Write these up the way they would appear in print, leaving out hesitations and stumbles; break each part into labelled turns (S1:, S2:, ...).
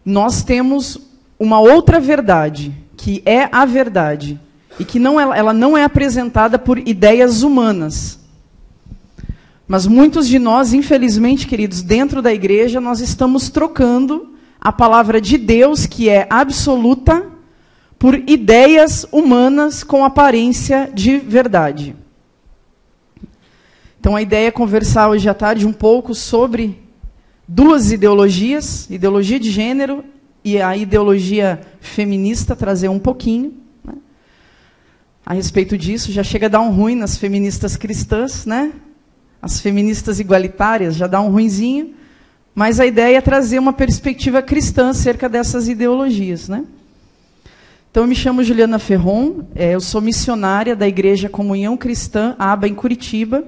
S1: nós temos uma outra verdade, que é a verdade, e que ela não é apresentada por ideias humanas. Mas muitos de nós, infelizmente, queridos, dentro da igreja, nós estamos trocando a palavra de Deus, que é absoluta, por ideias humanas com aparência de verdade. Então a ideia é conversar hoje à tarde um pouco sobre duas ideologias, ideologia de gênero e a ideologia feminista, trazer um pouquinho, né, a respeito disso. Já chega a dar um ruim nas feministas cristãs, né? As feministas igualitárias já dá um ruinzinho, mas a ideia é trazer uma perspectiva cristã acerca dessas ideologias, né? Então, eu me chamo Juliana Ferron, eu sou missionária da Igreja Comunhão Cristã, ABA, em Curitiba.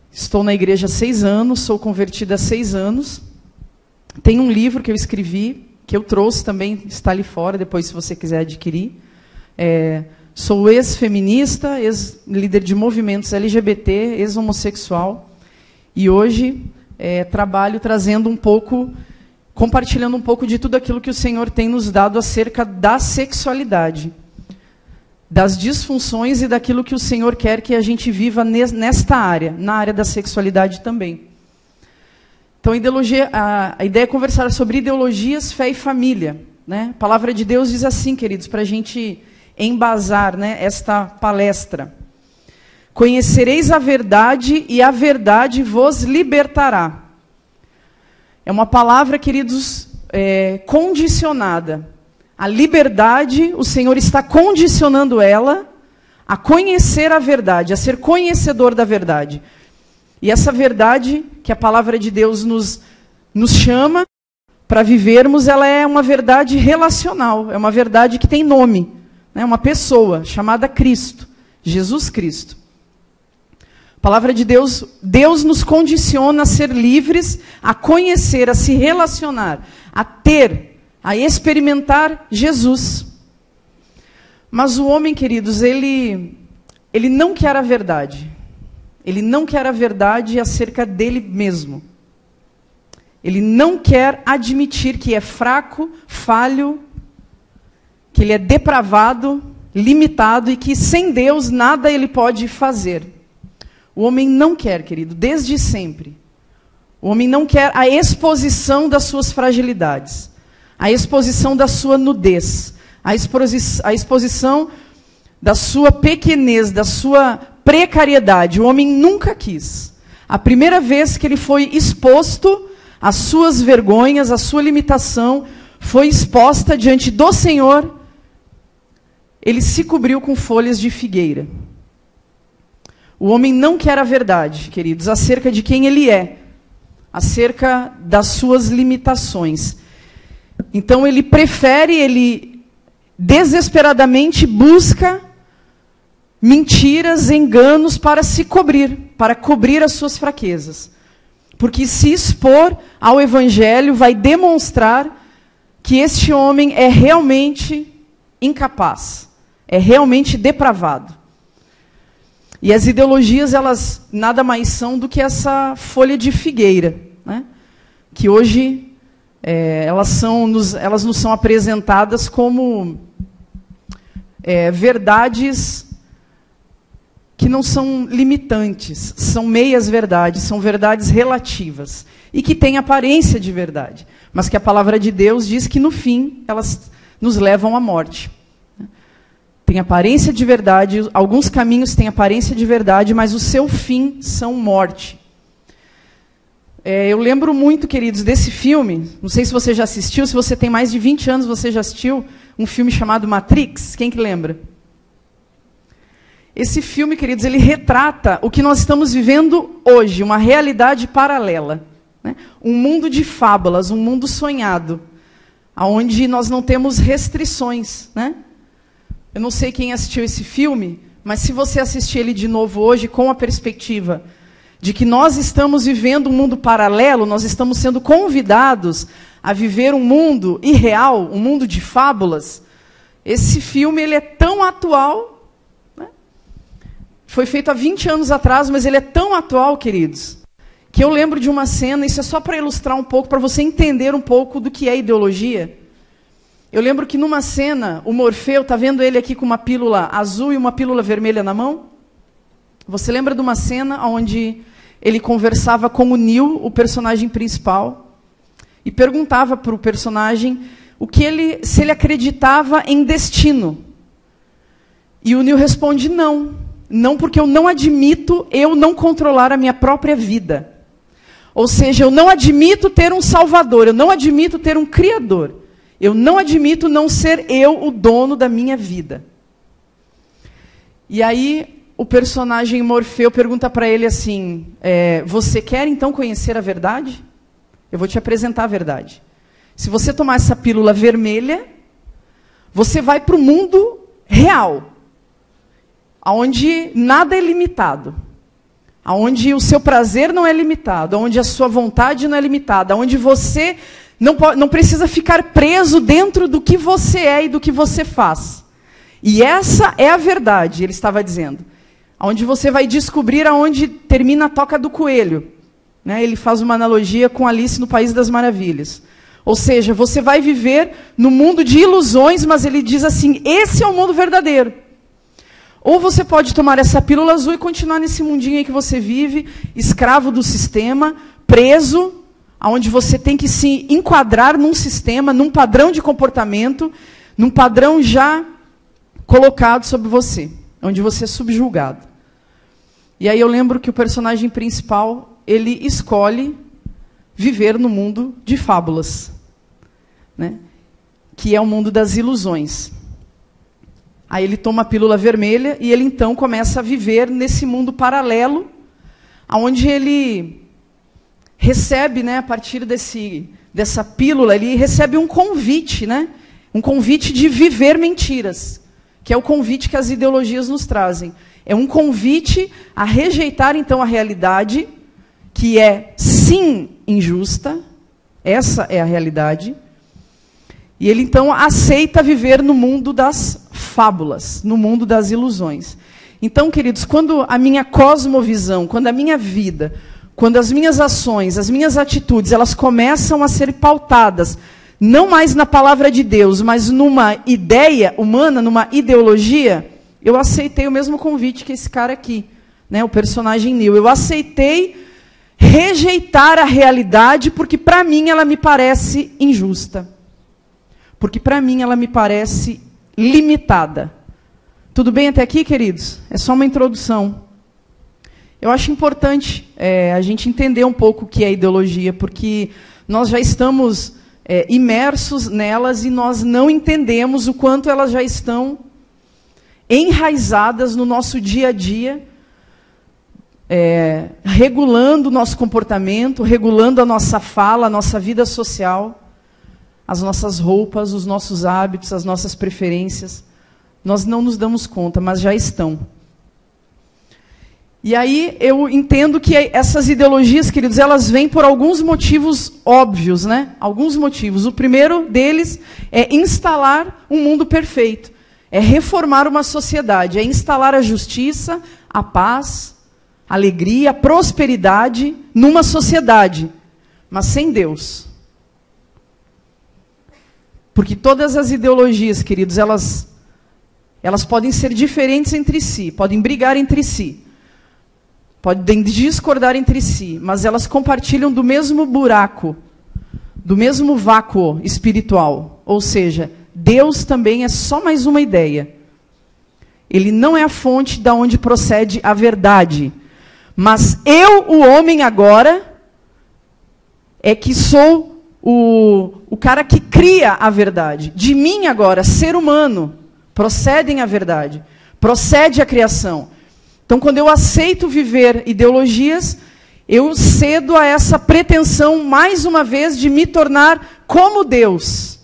S1: Estou na igreja há 6 anos, sou convertida há 6 anos. Tem um livro que eu escrevi, que eu trouxe também, está ali fora, depois se você quiser adquirir. Sou ex-feminista, ex-líder de movimentos LGBT, ex-homossexual. E hoje trabalho trazendo um pouco, compartilhando um pouco de tudo aquilo que o Senhor tem nos dado acerca da sexualidade, das disfunções e daquilo que o Senhor quer que a gente viva nesta área, na área da sexualidade também. Então, a ideia é conversar sobre ideologias, fé e família, né? A palavra de Deus diz assim, queridos, para a gente embasar, né, esta palestra. Conhecereis a verdade e a verdade vos libertará. É uma palavra, queridos, condicionada. A liberdade, o Senhor está condicionando ela a conhecer a verdade, a ser conhecedor da verdade. E essa verdade que a palavra de Deus nos chama para vivermos, ela é uma verdade relacional, é uma verdade que tem nome, né? Uma pessoa chamada Cristo, Jesus Cristo. A palavra de Deus, Deus nos condiciona a ser livres, a conhecer, a se relacionar, a ter, a experimentar Jesus. Mas o homem, queridos, ele não quer a verdade. Ele não quer a verdade acerca dele mesmo. Ele não quer admitir que é fraco, falho, que ele é depravado, limitado e que sem Deus nada ele pode fazer. O homem não quer, querido, desde sempre. O homem não quer a exposição das suas fragilidades, a exposição da sua nudez, a exposição da sua pequenez, da sua precariedade. O homem nunca quis. A primeira vez que ele foi exposto às suas vergonhas, à sua limitação, foi exposta diante do Senhor, ele se cobriu com folhas de figueira. O homem não quer a verdade, queridos, acerca de quem ele é, acerca das suas limitações. Então ele prefere, ele desesperadamente busca mentiras, enganos para se cobrir, para cobrir as suas fraquezas. Porque se expor ao Evangelho vai demonstrar que este homem é realmente incapaz, é realmente depravado. E as ideologias, elas nada mais são do que essa folha de figueira, né? Que hoje elas nos são apresentadas como verdades que não são limitantes, são meias verdades, são verdades relativas, e que têm aparência de verdade, mas que a palavra de Deus diz que, no fim, elas nos levam à morte. Tem aparência de verdade, alguns caminhos têm aparência de verdade, mas o seu fim são morte. Eu lembro muito, queridos, desse filme, não sei se você já assistiu, se você tem mais de 20 anos, você já assistiu um filme chamado Matrix? Quem que lembra? Esse filme, queridos, ele retrata o que nós estamos vivendo hoje, uma realidade paralela, né? Um mundo de fábulas, um mundo sonhado, onde nós não temos restrições, né? Eu não sei quem assistiu esse filme, mas se você assistir ele de novo hoje, com a perspectiva de que nós estamos vivendo um mundo paralelo, nós estamos sendo convidados a viver um mundo irreal, um mundo de fábulas, esse filme ele é tão atual, né? Foi feito há 20 anos atrás, mas ele é tão atual, queridos. que eu lembro de uma cena, isso é só para ilustrar um pouco, para você entender um pouco do que é ideologia. Eu lembro que numa cena, o Morfeu, está vendo ele aqui com uma pílula azul e uma pílula vermelha na mão? Você lembra de uma cena onde ele conversava com o Neo, o personagem principal, e perguntava para o personagem se ele acreditava em destino. E o Neo responde, não. Não, porque eu não admito eu não controlar a minha própria vida. Ou seja, eu não admito ter um salvador, eu não admito ter um criador. Eu não admito não ser eu o dono da minha vida. E aí o personagem Morfeu pergunta para ele assim, você quer então conhecer a verdade? Eu vou te apresentar a verdade. Se você tomar essa pílula vermelha, você vai para o mundo real, onde nada é limitado, onde o seu prazer não é limitado, onde a sua vontade não é limitada, onde você não precisa ficar preso dentro do que você é e do que você faz. E essa é a verdade, ele estava dizendo. Onde você vai descobrir aonde termina a toca do coelho. Né? Ele faz uma analogia com Alice no País das Maravilhas. Ou seja, você vai viver no mundo de ilusões, mas ele diz assim, esse é o mundo verdadeiro. Ou você pode tomar essa pílula azul e continuar nesse mundinho aí que você vive, escravo do sistema, preso, onde você tem que se enquadrar num sistema, num padrão de comportamento, num padrão já colocado sobre você, onde você é subjugado. E aí eu lembro que o personagem principal, ele escolhe viver no mundo de fábulas, né? Que é o mundo das ilusões. Aí ele toma a pílula vermelha e ele então começa a viver nesse mundo paralelo, onde ele recebe, né, a partir dessa pílula, ele recebe um convite, né? Um convite de viver mentiras, que é o convite que as ideologias nos trazem. É um convite a rejeitar, então, a realidade, que é, sim, injusta. Essa é a realidade. E ele, então, aceita viver no mundo das fábulas, no mundo das ilusões. Então, queridos, quando a minha cosmovisão, quando a minha vida, quando as minhas ações, as minhas atitudes, elas começam a ser pautadas, não mais na palavra de Deus, mas numa ideia humana, numa ideologia, eu aceitei o mesmo convite que esse cara aqui, né, o personagem Neo. Eu aceitei rejeitar a realidade porque, para mim, ela me parece injusta. Porque, para mim, ela me parece limitada. Tudo bem até aqui, queridos? É só uma introdução. Eu acho importante a gente entender um pouco o que é ideologia, porque nós já estamos imersos nelas e nós não entendemos o quanto elas já estão enraizadas no nosso dia a dia, regulando o nosso comportamento, regulando a nossa fala, a nossa vida social, as nossas roupas, os nossos hábitos, as nossas preferências. Nós não nos damos conta, mas já estão. E aí eu entendo que essas ideologias, queridos, elas vêm por alguns motivos óbvios, né? Alguns motivos. O primeiro deles é instalar um mundo perfeito. É reformar uma sociedade, é instalar a justiça, a paz, a alegria, a prosperidade numa sociedade, mas sem Deus. Porque todas as ideologias, queridos, elas podem ser diferentes entre si, podem brigar entre si, podem discordar entre si, mas elas compartilham do mesmo buraco, do mesmo vácuo espiritual. Ou seja, Deus também é só mais uma ideia. Ele não é a fonte da onde procede a verdade. Mas eu, o homem agora, é que sou o cara que cria a verdade. De mim agora, ser humano, procedem a verdade. Procede a criação. Então, quando eu aceito viver ideologias, eu cedo a essa pretensão, mais uma vez, de me tornar como Deus.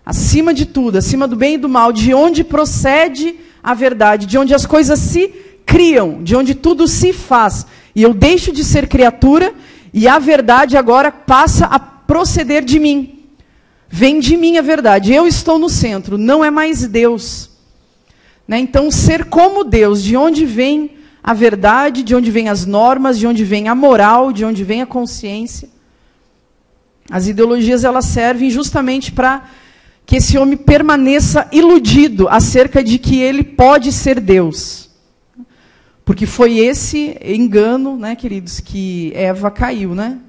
S1: Acima de tudo, acima do bem e do mal, de onde procede a verdade, de onde as coisas se criam, de onde tudo se faz. E eu deixo de ser criatura e a verdade agora passa a proceder de mim. Vem de mim a verdade. Eu estou no centro, não é mais Deus. Né? Então, ser como Deus, de onde vem a verdade, de onde vêm as normas, de onde vem a moral, de onde vem a consciência. As ideologias, elas servem justamente para que esse homem permaneça iludido acerca de que ele pode ser Deus. Porque foi esse engano, né, queridos, que Eva caiu, né?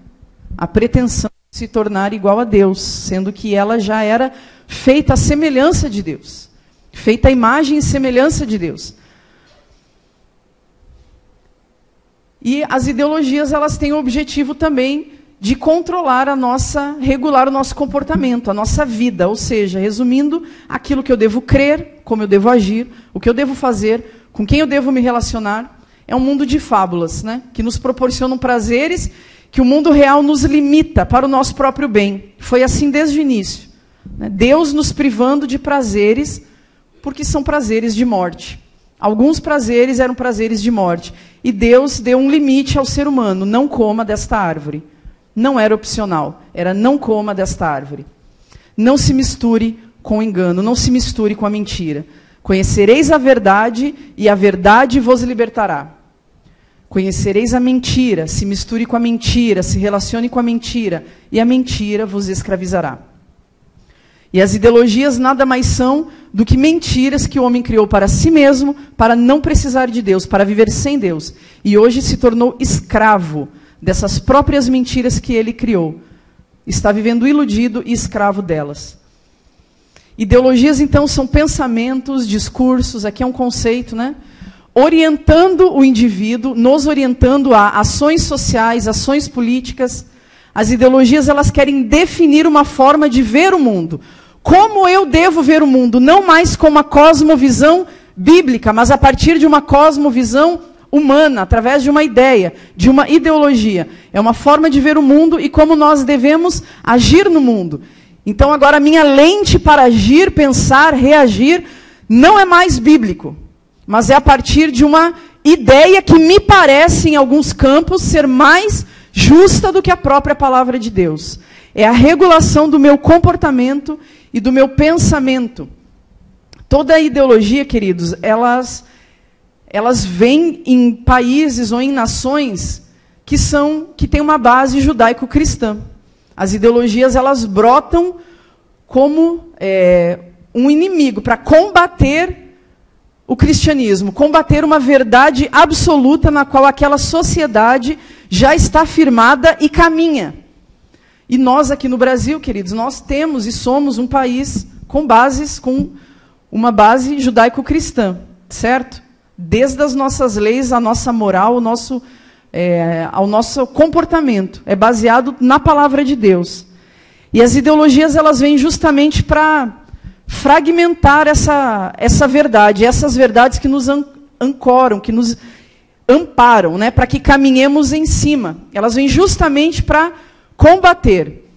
S1: A pretensão de se tornar igual a Deus, sendo que ela já era feita à semelhança de Deus. Feita à imagem e semelhança de Deus. E as ideologias, elas têm o objetivo também de controlar regular o nosso comportamento, a nossa vida. Ou seja, resumindo, aquilo que eu devo crer, como eu devo agir, o que eu devo fazer, com quem eu devo me relacionar. É um mundo de fábulas, né? Que nos proporcionam prazeres que o mundo real nos limita para o nosso próprio bem. Foi assim desde o início. Né? Deus nos privando de prazeres, porque são prazeres de morte. Alguns prazeres eram prazeres de morte. E Deus deu um limite ao ser humano. Não coma desta árvore. Não era opcional. Era não coma desta árvore. Não se misture com o engano. Não se misture com a mentira. Conhecereis a verdade e a verdade vos libertará. Conhecereis a mentira. Se misture com a mentira. Se relacione com a mentira. E a mentira vos escravizará. E as ideologias nada mais são do que mentiras que o homem criou para si mesmo, para não precisar de Deus, para viver sem Deus. E hoje se tornou escravo dessas próprias mentiras que ele criou. Está vivendo iludido e escravo delas. Ideologias, então, são pensamentos, discursos, aqui é um conceito, né? Orientando o indivíduo, nos orientando a ações sociais, ações políticas. As ideologias, elas querem definir uma forma de ver o mundo. Como eu devo ver o mundo? Não mais com uma cosmovisão bíblica, mas a partir de uma cosmovisão humana, através de uma ideia, de uma ideologia. É uma forma de ver o mundo e como nós devemos agir no mundo. Então, agora, a minha lente para agir, pensar, reagir, não é mais bíblico, mas é a partir de uma ideia que me parece, em alguns campos, ser mais justa do que a própria palavra de Deus. É a regulação do meu comportamento e do meu pensamento. Toda a ideologia, queridos, elas vêm em países ou em nações que têm uma base judaico-cristã. As ideologias, elas brotam como um inimigo para combater o cristianismo, combater uma verdade absoluta na qual aquela sociedade já está firmada e caminha. E nós aqui no Brasil, queridos, nós temos e somos um país com uma base judaico-cristã, certo? Desde as nossas leis, a nossa moral, ao nosso comportamento. É baseado na palavra de Deus. E as ideologias, elas vêm justamente para fragmentar essa verdade, essas verdades que nos ancoram, que nos amparam, né, para que caminhemos em cima. Elas vêm justamente para combater,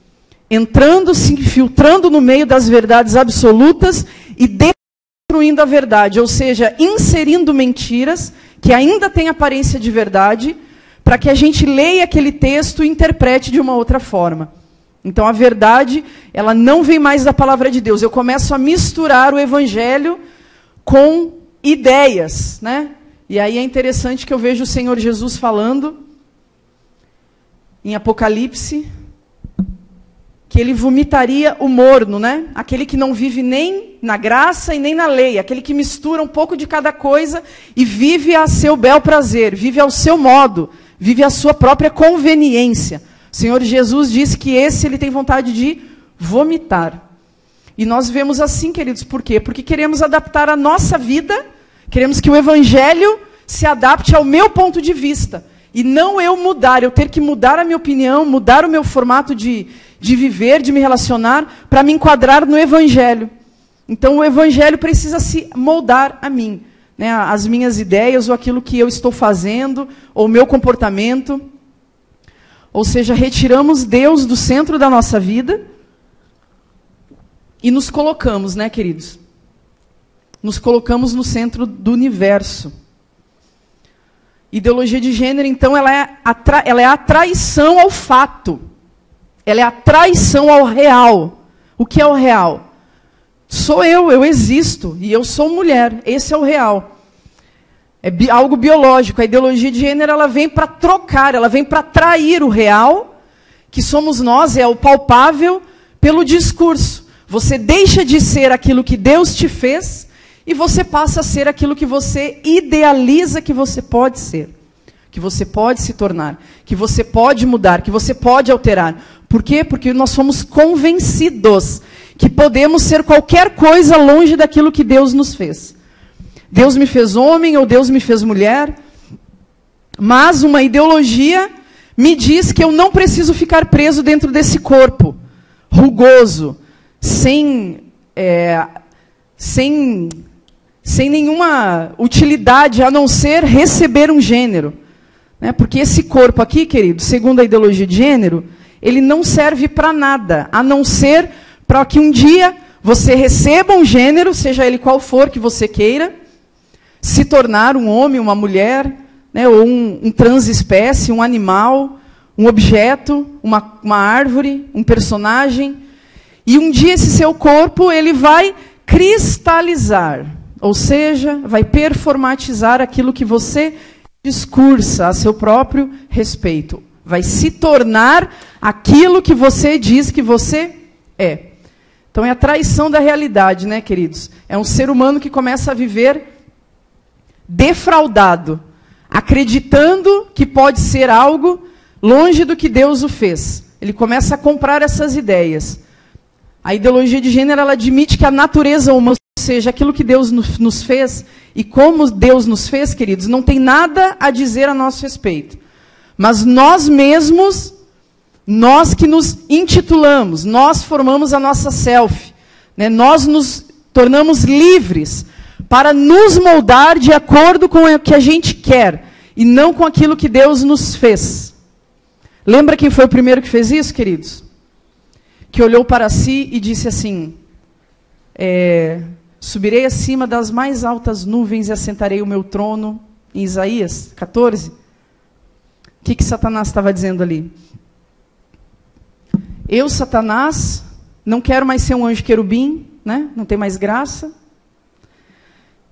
S1: entrando, se infiltrando no meio das verdades absolutas e destruindo a verdade, ou seja, inserindo mentiras que ainda têm aparência de verdade, para que a gente leia aquele texto e interprete de uma outra forma. Então a verdade, ela não vem mais da palavra de Deus. Eu começo a misturar o evangelho com ideias, né? E aí é interessante que eu vejo o Senhor Jesus falando em Apocalipse que ele vomitaria o morno, né? Aquele que não vive nem na graça e nem na lei, aquele que mistura um pouco de cada coisa e vive a seu bel prazer, vive ao seu modo, vive a sua própria conveniência. O Senhor Jesus disse que ele tem vontade de vomitar. E nós vemos assim, queridos, por quê? Porque queremos adaptar a nossa vida, queremos que o evangelho se adapte ao meu ponto de vista. E não eu mudar, eu ter que mudar a minha opinião, mudar o meu formato de viver, de me relacionar, para me enquadrar no evangelho. Então o evangelho precisa se moldar a mim, né? As minhas ideias, ou aquilo que eu estou fazendo, ou o meu comportamento. Ou seja, retiramos Deus do centro da nossa vida e nos colocamos, né, queridos? Nos colocamos no centro do universo. Ideologia de gênero, então, ela é a traição ao fato. Ela é a traição ao real. O que é o real? Sou eu existo, e eu sou mulher. Esse é o real. É algo biológico. A ideologia de gênero, ela vem para trocar, ela vem para trair o real, que somos nós, é o palpável, pelo discurso. Você deixa de ser aquilo que Deus te fez e você passa a ser aquilo que você idealiza que você pode ser, que você pode se tornar, que você pode mudar, que você pode alterar. Por quê? Porque nós somos convencidos que podemos ser qualquer coisa longe daquilo que Deus nos fez. Deus me fez homem ou Deus me fez mulher, mas uma ideologia me diz que eu não preciso ficar preso dentro desse corpo rugoso, sem nenhuma utilidade a não ser receber um gênero. Né? Porque esse corpo aqui, querido, segundo a ideologia de gênero, ele não serve para nada, a não ser para que um dia você receba um gênero, seja ele qual for que você queira, se tornar um homem, uma mulher, né, ou um transespécie, um animal, um objeto, uma árvore, um personagem. E um dia esse seu corpo ele vai cristalizar, ou seja, vai performatizar aquilo que você discursa a seu próprio respeito. Vai se tornar aquilo que você diz que você é. Então é a traição da realidade, né, queridos? É um ser humano que começa a viver defraudado, acreditando que pode ser algo longe do que Deus o fez. Ele começa a comprar essas ideias. A ideologia de gênero, ela admite que a natureza humana, ou seja, aquilo que Deus nos fez, e como Deus nos fez, queridos, não tem nada a dizer a nosso respeito. Mas nós mesmos, nós que nos intitulamos, nós formamos a nossa self, né? Nós nos tornamos livres para nos moldar de acordo com o que a gente quer, e não com aquilo que Deus nos fez. Lembra quem foi o primeiro que fez isso, queridos? Que olhou para si e disse assim, subirei acima das mais altas nuvens e assentarei o meu trono, em Isaías 14. O que Satanás estava dizendo ali? Eu, Satanás, não quero mais ser um anjo querubim, né? Não tem mais graça.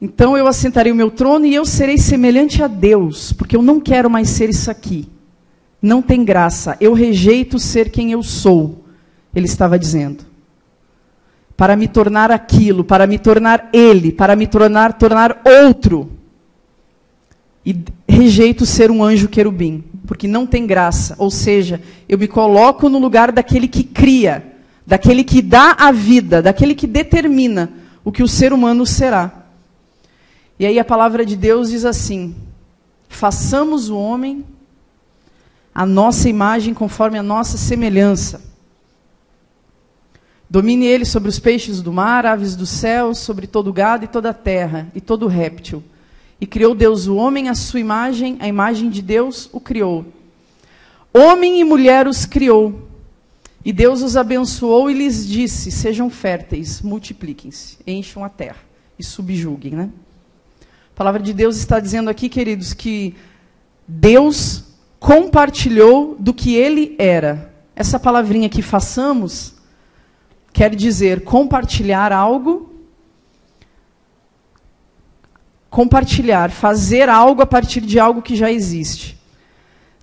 S1: Então eu assentarei o meu trono e eu serei semelhante a Deus, porque eu não quero mais ser isso aqui. Não tem graça, eu rejeito ser quem eu sou, ele estava dizendo. Para me tornar aquilo, para me tornar ele, para me tornar outro. E rejeito ser um anjo querubim, porque não tem graça. Ou seja, eu me coloco no lugar daquele que cria, daquele que dá a vida, daquele que determina o que o ser humano será. E aí a palavra de Deus diz assim, façamos o homem a nossa imagem conforme a nossa semelhança. Domine ele sobre os peixes do mar, aves do céu, sobre todo gado e toda a terra, e todo réptil. E criou Deus o homem à sua imagem, a imagem de Deus o criou. Homem e mulher os criou. E Deus os abençoou e lhes disse, sejam férteis, multipliquem-se, encham a terra e subjuguem, né? A palavra de Deus está dizendo aqui, queridos, que Deus compartilhou do que ele era. Essa palavrinha que façamos quer dizer compartilhar algo, compartilhar, fazer algo a partir de algo que já existe.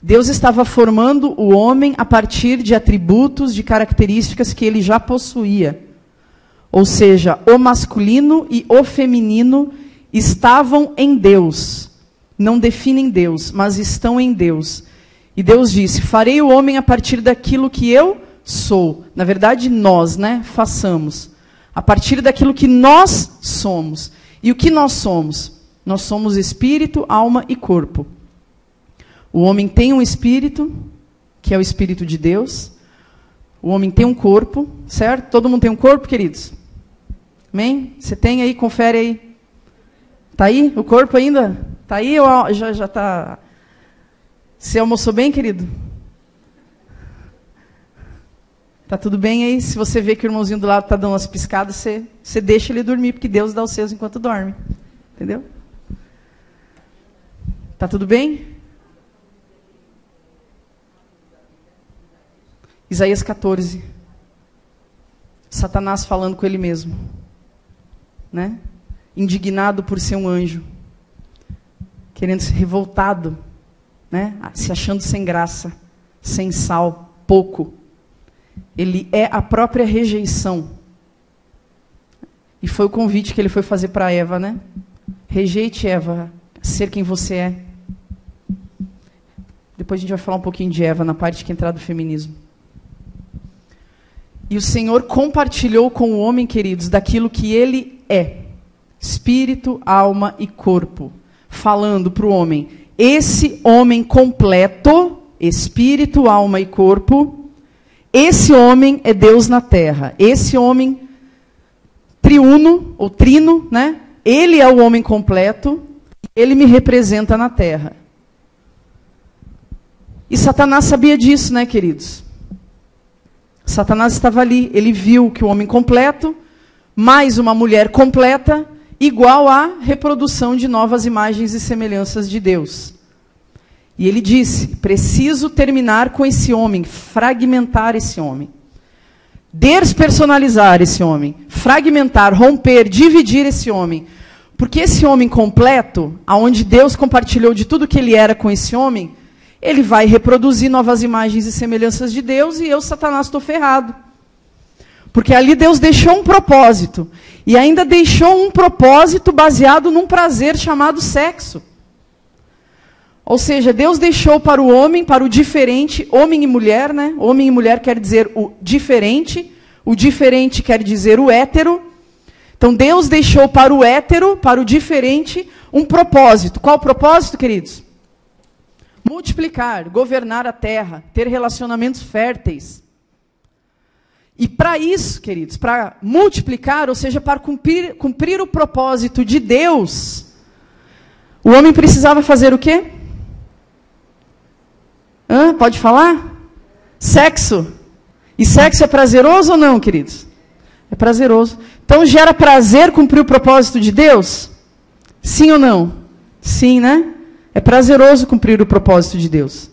S1: Deus estava formando o homem a partir de atributos, de características que ele já possuía. Ou seja, o masculino e o feminino estavam em Deus. Não definem Deus, mas estão em Deus. E Deus disse, farei o homem a partir daquilo que eu sou. Na verdade, nós, né, façamos. A partir daquilo que nós somos. E o que nós somos? Nós somos espírito, alma e corpo. O homem tem um espírito, que é o espírito de Deus. O homem tem um corpo, certo? Todo mundo tem um corpo, queridos? Amém? Você tem aí, confere aí. Está aí o corpo ainda? Está aí ou já está... Você almoçou bem, querido? Está tudo bem aí? Se você vê que o irmãozinho do lado está dando umas piscadas, você deixa ele dormir, porque Deus dá os seus enquanto dorme. Entendeu? Está tudo bem? Isaías 14. Satanás falando com ele mesmo. Né? Indignado por ser um anjo. querendo ser revoltado, né? Se achando sem graça, sem sal, pouco. Ele é a própria rejeição. E foi o convite que ele foi fazer para Eva, né? Rejeite, Eva, ser quem você é. Depois a gente vai falar um pouquinho de Eva, na parte que entrar do feminismo. E o Senhor compartilhou com o homem, queridos, daquilo que ele é. Espírito, alma e corpo. Falando para o homem, esse homem completo, espírito, alma e corpo, esse homem é Deus na terra. Esse homem triuno, ou trino, né? Ele é o homem completo, ele me representa na terra. E Satanás sabia disso, né, queridos? Satanás estava ali, ele viu que o homem completo, mais uma mulher completa, igual à reprodução de novas imagens e semelhanças de Deus. E ele disse, preciso terminar com esse homem, fragmentar esse homem. Despersonalizar esse homem, fragmentar, romper, dividir esse homem. Porque esse homem completo, aonde Deus compartilhou de tudo que ele era com esse homem, ele vai reproduzir novas imagens e semelhanças de Deus e eu, Satanás, estou ferrado. Porque ali Deus deixou um propósito. E ainda deixou um propósito baseado num prazer chamado sexo. Ou seja, Deus deixou para o homem, para o diferente, homem e mulher, né? Homem e mulher quer dizer o diferente quer dizer o hétero. Então Deus deixou para o hétero, para o diferente, um propósito. Qual o propósito, queridos? Multiplicar, governar a terra, ter relacionamentos férteis. E para isso, queridos, para multiplicar, ou seja, para cumprir o propósito de Deus, o homem precisava fazer o quê? Pode falar? Sexo. E sexo é prazeroso ou não, queridos? É prazeroso. Então gera prazer cumprir o propósito de Deus? Sim ou não? Sim, né? É prazeroso cumprir o propósito de Deus.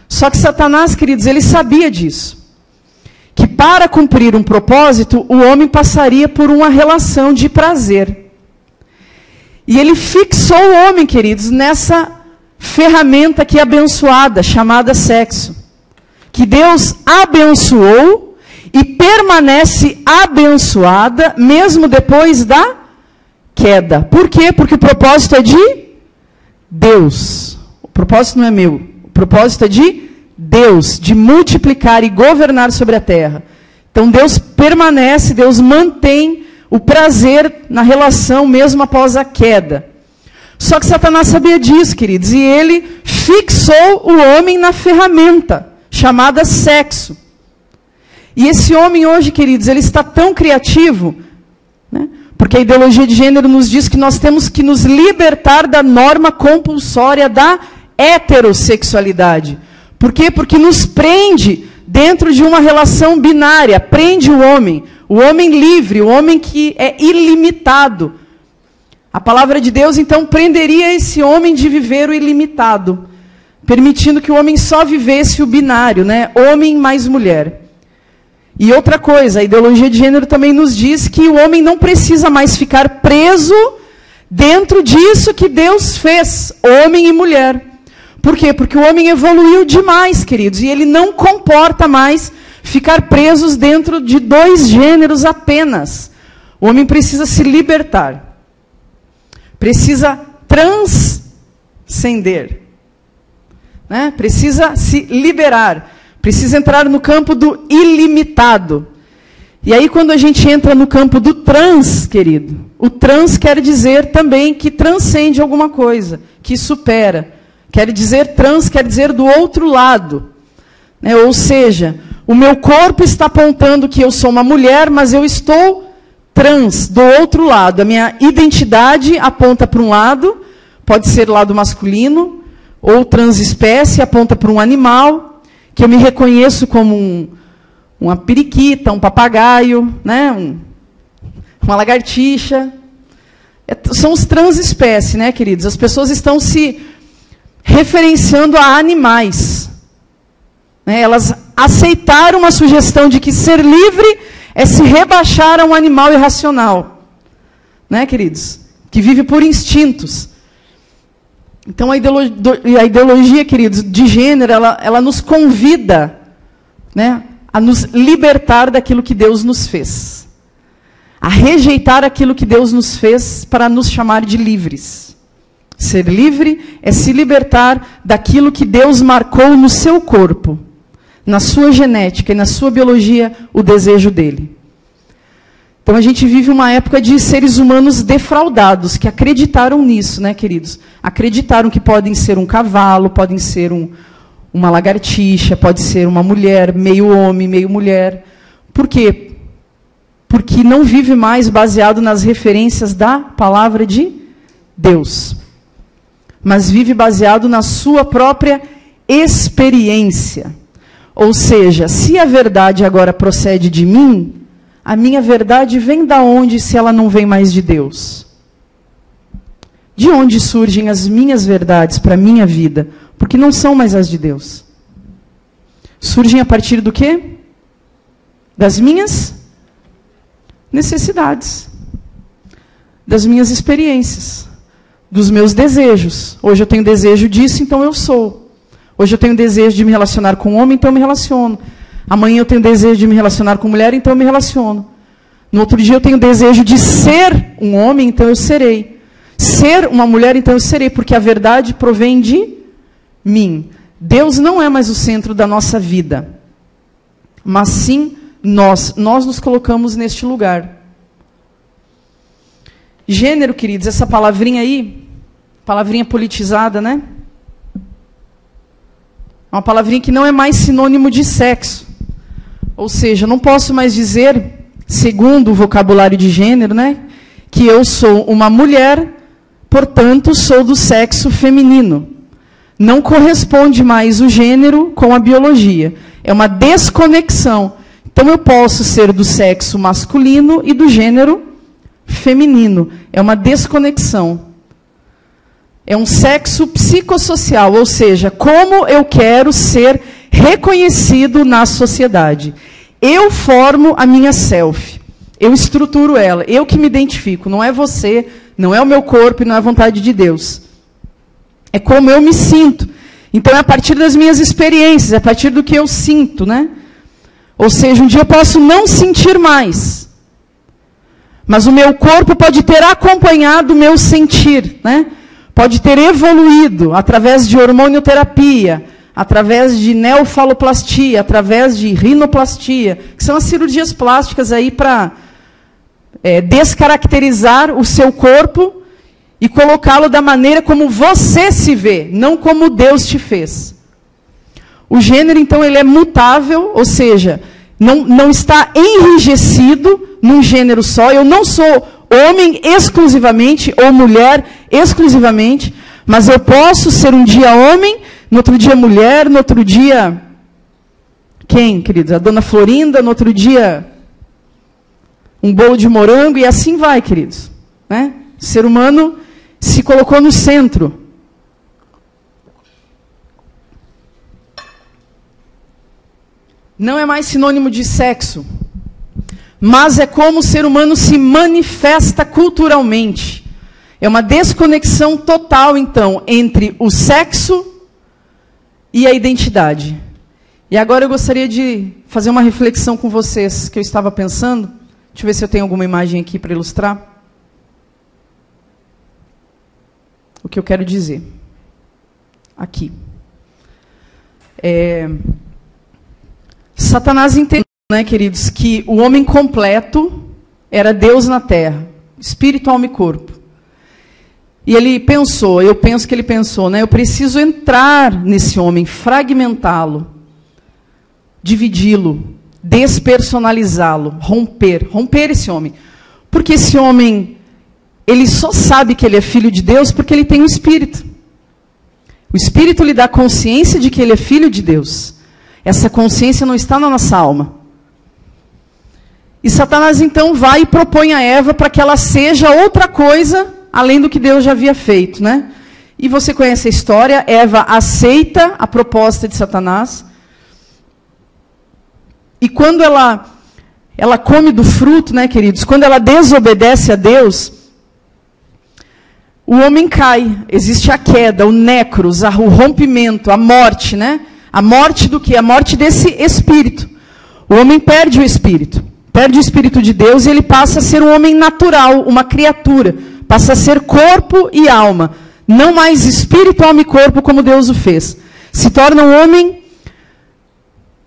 S1: Só que Satanás, queridos, ele sabia disso. Que para cumprir um propósito, o homem passaria por uma relação de prazer. E ele fixou o homem, queridos, nessa ferramenta que é abençoada, chamada sexo. Que Deus abençoou e permanece abençoada mesmo depois da queda. Por quê? Porque o propósito é de Deus. O propósito não é meu. O propósito é de Deus, de multiplicar e governar sobre a terra. Então Deus permanece, Deus mantém o prazer na relação mesmo após a queda. Só que Satanás sabia disso, queridos, e ele fixou o homem na ferramenta chamada sexo. E esse homem hoje, queridos, ele está tão criativo, né? Porque a ideologia de gênero nos diz que nós temos que nos libertar da norma compulsória da heterossexualidade. Por quê? Porque nos prende dentro de uma relação binária, prende o homem livre, o homem que é ilimitado. A palavra de Deus, então, prenderia esse homem de viver o ilimitado, permitindo que o homem só vivesse o binário, né? Homem mais mulher. E outra coisa, a ideologia de gênero também nos diz que o homem não precisa mais ficar preso dentro disso que Deus fez, homem e mulher. Por quê? Porque o homem evoluiu demais, queridos, e ele não comporta mais ficar presos dentro de dois gêneros apenas. O homem precisa se libertar. Precisa transcender. Né? Precisa se liberar. Precisa entrar no campo do ilimitado. E aí, quando a gente entra no campo do trans, querido, o trans quer dizer também que transcende alguma coisa, que supera. Quer dizer, trans quer dizer do outro lado. Né? Ou seja, o meu corpo está apontando que eu sou uma mulher, mas eu estou trans, do outro lado. A minha identidade aponta para um lado, pode ser lado masculino, ou transespécie, aponta para um animal, que eu me reconheço como uma periquita, um papagaio, né? Uma lagartixa. São os transespécies, né, queridos? As pessoas estão se referenciando a animais. Né? Elas aceitaram uma sugestão de que ser livre é se rebaixar a um animal irracional. Né, queridos? Que vive por instintos. Então, a ideologia, queridos, de gênero, ela nos convida, né, a nos libertar daquilo que Deus nos fez. A rejeitar aquilo que Deus nos fez para nos chamar de livres. Ser livre é se libertar daquilo que Deus marcou no seu corpo, na sua genética e na sua biologia, o desejo dele. Então a gente vive uma época de seres humanos defraudados, que acreditaram nisso, né, queridos? Acreditaram que podem ser um cavalo, podem ser uma lagartixa, pode ser uma mulher, meio homem, meio mulher. Por quê? Porque não vive mais baseado nas referências da palavra de Deus, mas vive baseado na sua própria experiência. Ou seja, se a verdade agora procede de mim, a minha verdade vem da onde, se ela não vem mais de Deus? De onde surgem as minhas verdades para a minha vida? Porque não são mais as de Deus. Surgem a partir do quê? Das minhas necessidades, das minhas experiências, dos meus desejos. Hoje eu tenho desejo disso, então eu sou. Hoje eu tenho desejo de me relacionar com homem, então eu me relaciono. Amanhã eu tenho desejo de me relacionar com mulher, então eu me relaciono. No outro dia eu tenho desejo de ser um homem, então eu serei. Ser uma mulher, então eu serei, porque a verdade provém de mim. Deus não é mais o centro da nossa vida, mas sim nós nos colocamos neste lugar. Gênero, queridos, essa palavrinha aí, palavrinha politizada, né? Uma palavrinha que não é mais sinônimo de sexo. Ou seja, eu não posso mais dizer, segundo o vocabulário de gênero, né, que eu sou uma mulher, portanto, sou do sexo feminino. Não corresponde mais o gênero com a biologia. É uma desconexão. Então, eu posso ser do sexo masculino e do gênero feminino. É uma desconexão. É um sexo psicossocial, ou seja, como eu quero ser reconhecido na sociedade. Eu formo a minha self. Eu estruturo ela. Eu que me identifico. Não é você, não é o meu corpo e não é a vontade de Deus. É como eu me sinto. Então é a partir das minhas experiências, é a partir do que eu sinto, né? Ou seja, um dia eu posso não sentir mais. Mas o meu corpo pode ter acompanhado o meu sentir, né? Pode ter evoluído através de hormonioterapia, através de neofaloplastia, através de rinoplastia, que são as cirurgias plásticas aí para descaracterizar o seu corpo e colocá-lo da maneira como você se vê, não como Deus te fez. O gênero, então, ele é mutável, ou seja, não está enrijecido num gênero só. Eu não sou homem exclusivamente ou mulher exclusivamente, mas eu posso ser um dia homem, no outro dia mulher, no outro dia quem, queridos? A dona Florinda, no outro dia um bolo de morango, e assim vai, queridos, né? O ser humano se colocou no centro. Não é mais sinônimo de sexo, mas é como o ser humano se manifesta culturalmente. É uma desconexão total, então, entre o sexo e a identidade. E agora eu gostaria de fazer uma reflexão com vocês, que eu estava pensando. Deixa eu ver se eu tenho alguma imagem aqui para ilustrar o que eu quero dizer. Aqui. Satanás entendeu, né, queridos, que o homem completo era Deus na terra, espírito, alma e corpo. E ele pensou, eu penso que ele pensou, né, eu preciso entrar nesse homem, fragmentá-lo, dividi-lo, despersonalizá-lo, romper esse homem. Porque esse homem, ele só sabe que ele é filho de Deus porque ele tem um espírito. O espírito lhe dá consciência de que ele é filho de Deus. Essa consciência não está na nossa alma. E Satanás, então, vai e propõe a Eva para que ela seja outra coisa, além do que Deus já havia feito, né? E você conhece a história, Eva aceita a proposta de Satanás. E quando ela come do fruto, né, queridos? Quando ela desobedece a Deus, o homem cai, existe a queda, o necros, o rompimento, a morte, né? A morte do quê? A morte desse espírito. O homem perde o espírito de Deus e ele passa a ser um homem natural, uma criatura, passa a ser corpo e alma, não mais espírito, alma e corpo como Deus o fez. Se torna um homem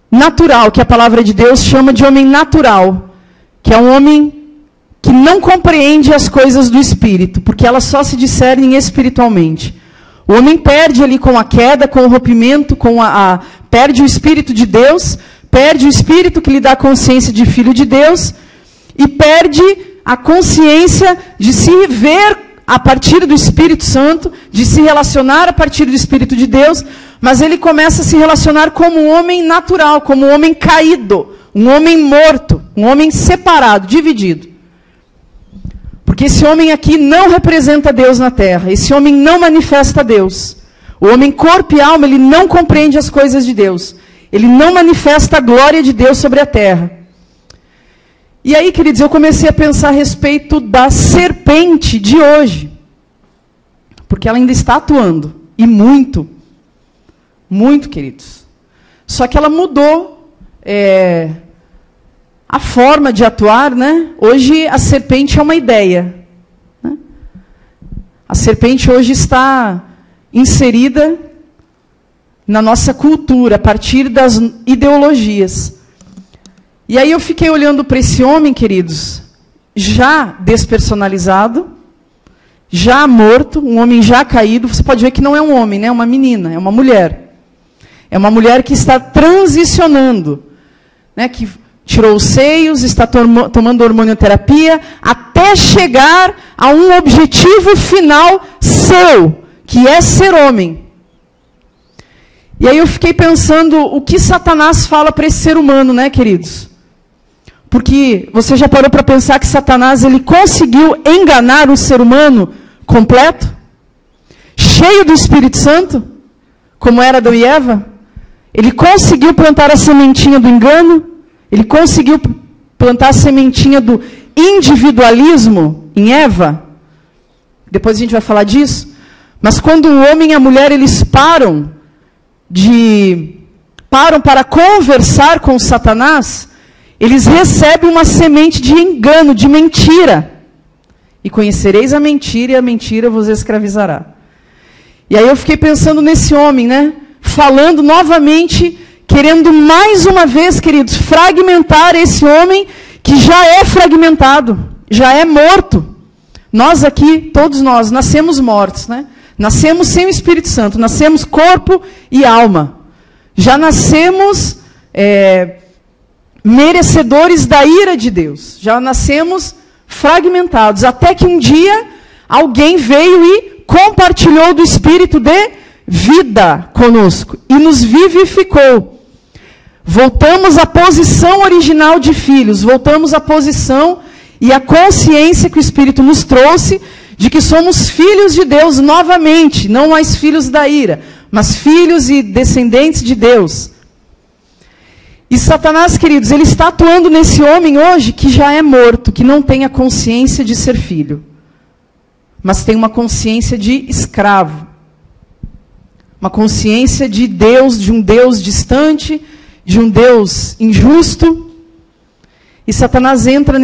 S1: natural, que a palavra de Deus chama de homem natural, que é um homem que não compreende as coisas do espírito, porque elas só se discernem espiritualmente. O homem perde ali com a queda, com o rompimento, perde o espírito de Deus, perde o espírito que lhe dá consciência de filho de Deus, e perde a consciência de se ver a partir do Espírito Santo, de se relacionar a partir do Espírito de Deus, mas ele começa a se relacionar como um homem natural, como um homem caído, um homem morto, um homem separado, dividido. Porque esse homem aqui não representa Deus na terra. Esse homem não manifesta Deus. O homem corpo e alma, ele não compreende as coisas de Deus. Ele não manifesta a glória de Deus sobre a terra. E aí, queridos, eu comecei a pensar a respeito da serpente de hoje. Porque ela ainda está atuando. E muito. Muito, queridos. Só que ela mudou a forma de atuar, né? Hoje a serpente é uma ideia. Né? A serpente hoje está inserida na nossa cultura, a partir das ideologias. E aí eu fiquei olhando para esse homem, queridos, já despersonalizado, já morto, um homem já caído. Você pode ver que não é um homem, né? É uma menina, é uma mulher. É uma mulher que está transicionando, né? Que tirou os seios, está tomando hormonioterapia, até chegar a um objetivo final seu, que é ser homem. E aí eu fiquei pensando o que Satanás fala para esse ser humano, né, queridos? Porque você já parou para pensar que Satanás ele conseguiu enganar o ser humano completo? Cheio do Espírito Santo? Como era Adão e Eva? Ele conseguiu plantar a sementinha do engano? Ele conseguiu plantar a sementinha do individualismo em Eva? Depois a gente vai falar disso. Mas quando o homem e a mulher eles param para conversar com Satanás, eles recebem uma semente de engano, de mentira. E conhecereis a mentira, e a mentira vos escravizará. E aí eu fiquei pensando nesse homem, né? Falando novamente, querendo mais uma vez, queridos, fragmentar esse homem que já é fragmentado, já é morto. Nós aqui, todos nós, nascemos mortos, né? Nascemos sem o Espírito Santo, nascemos corpo e alma. Já nascemos merecedores da ira de Deus. Já nascemos fragmentados. Até que um dia alguém veio e compartilhou do Espírito de vida conosco. E nos vivificou. Voltamos à posição original de filhos. Voltamos à posição e à consciência que o Espírito nos trouxe de que somos filhos de Deus novamente, não mais filhos da ira, mas filhos e descendentes de Deus. E Satanás, queridos, ele está atuando nesse homem hoje que já é morto, que não tem a consciência de ser filho, mas tem uma consciência de escravo, uma consciência de Deus, de um Deus distante, de um Deus injusto. E Satanás entra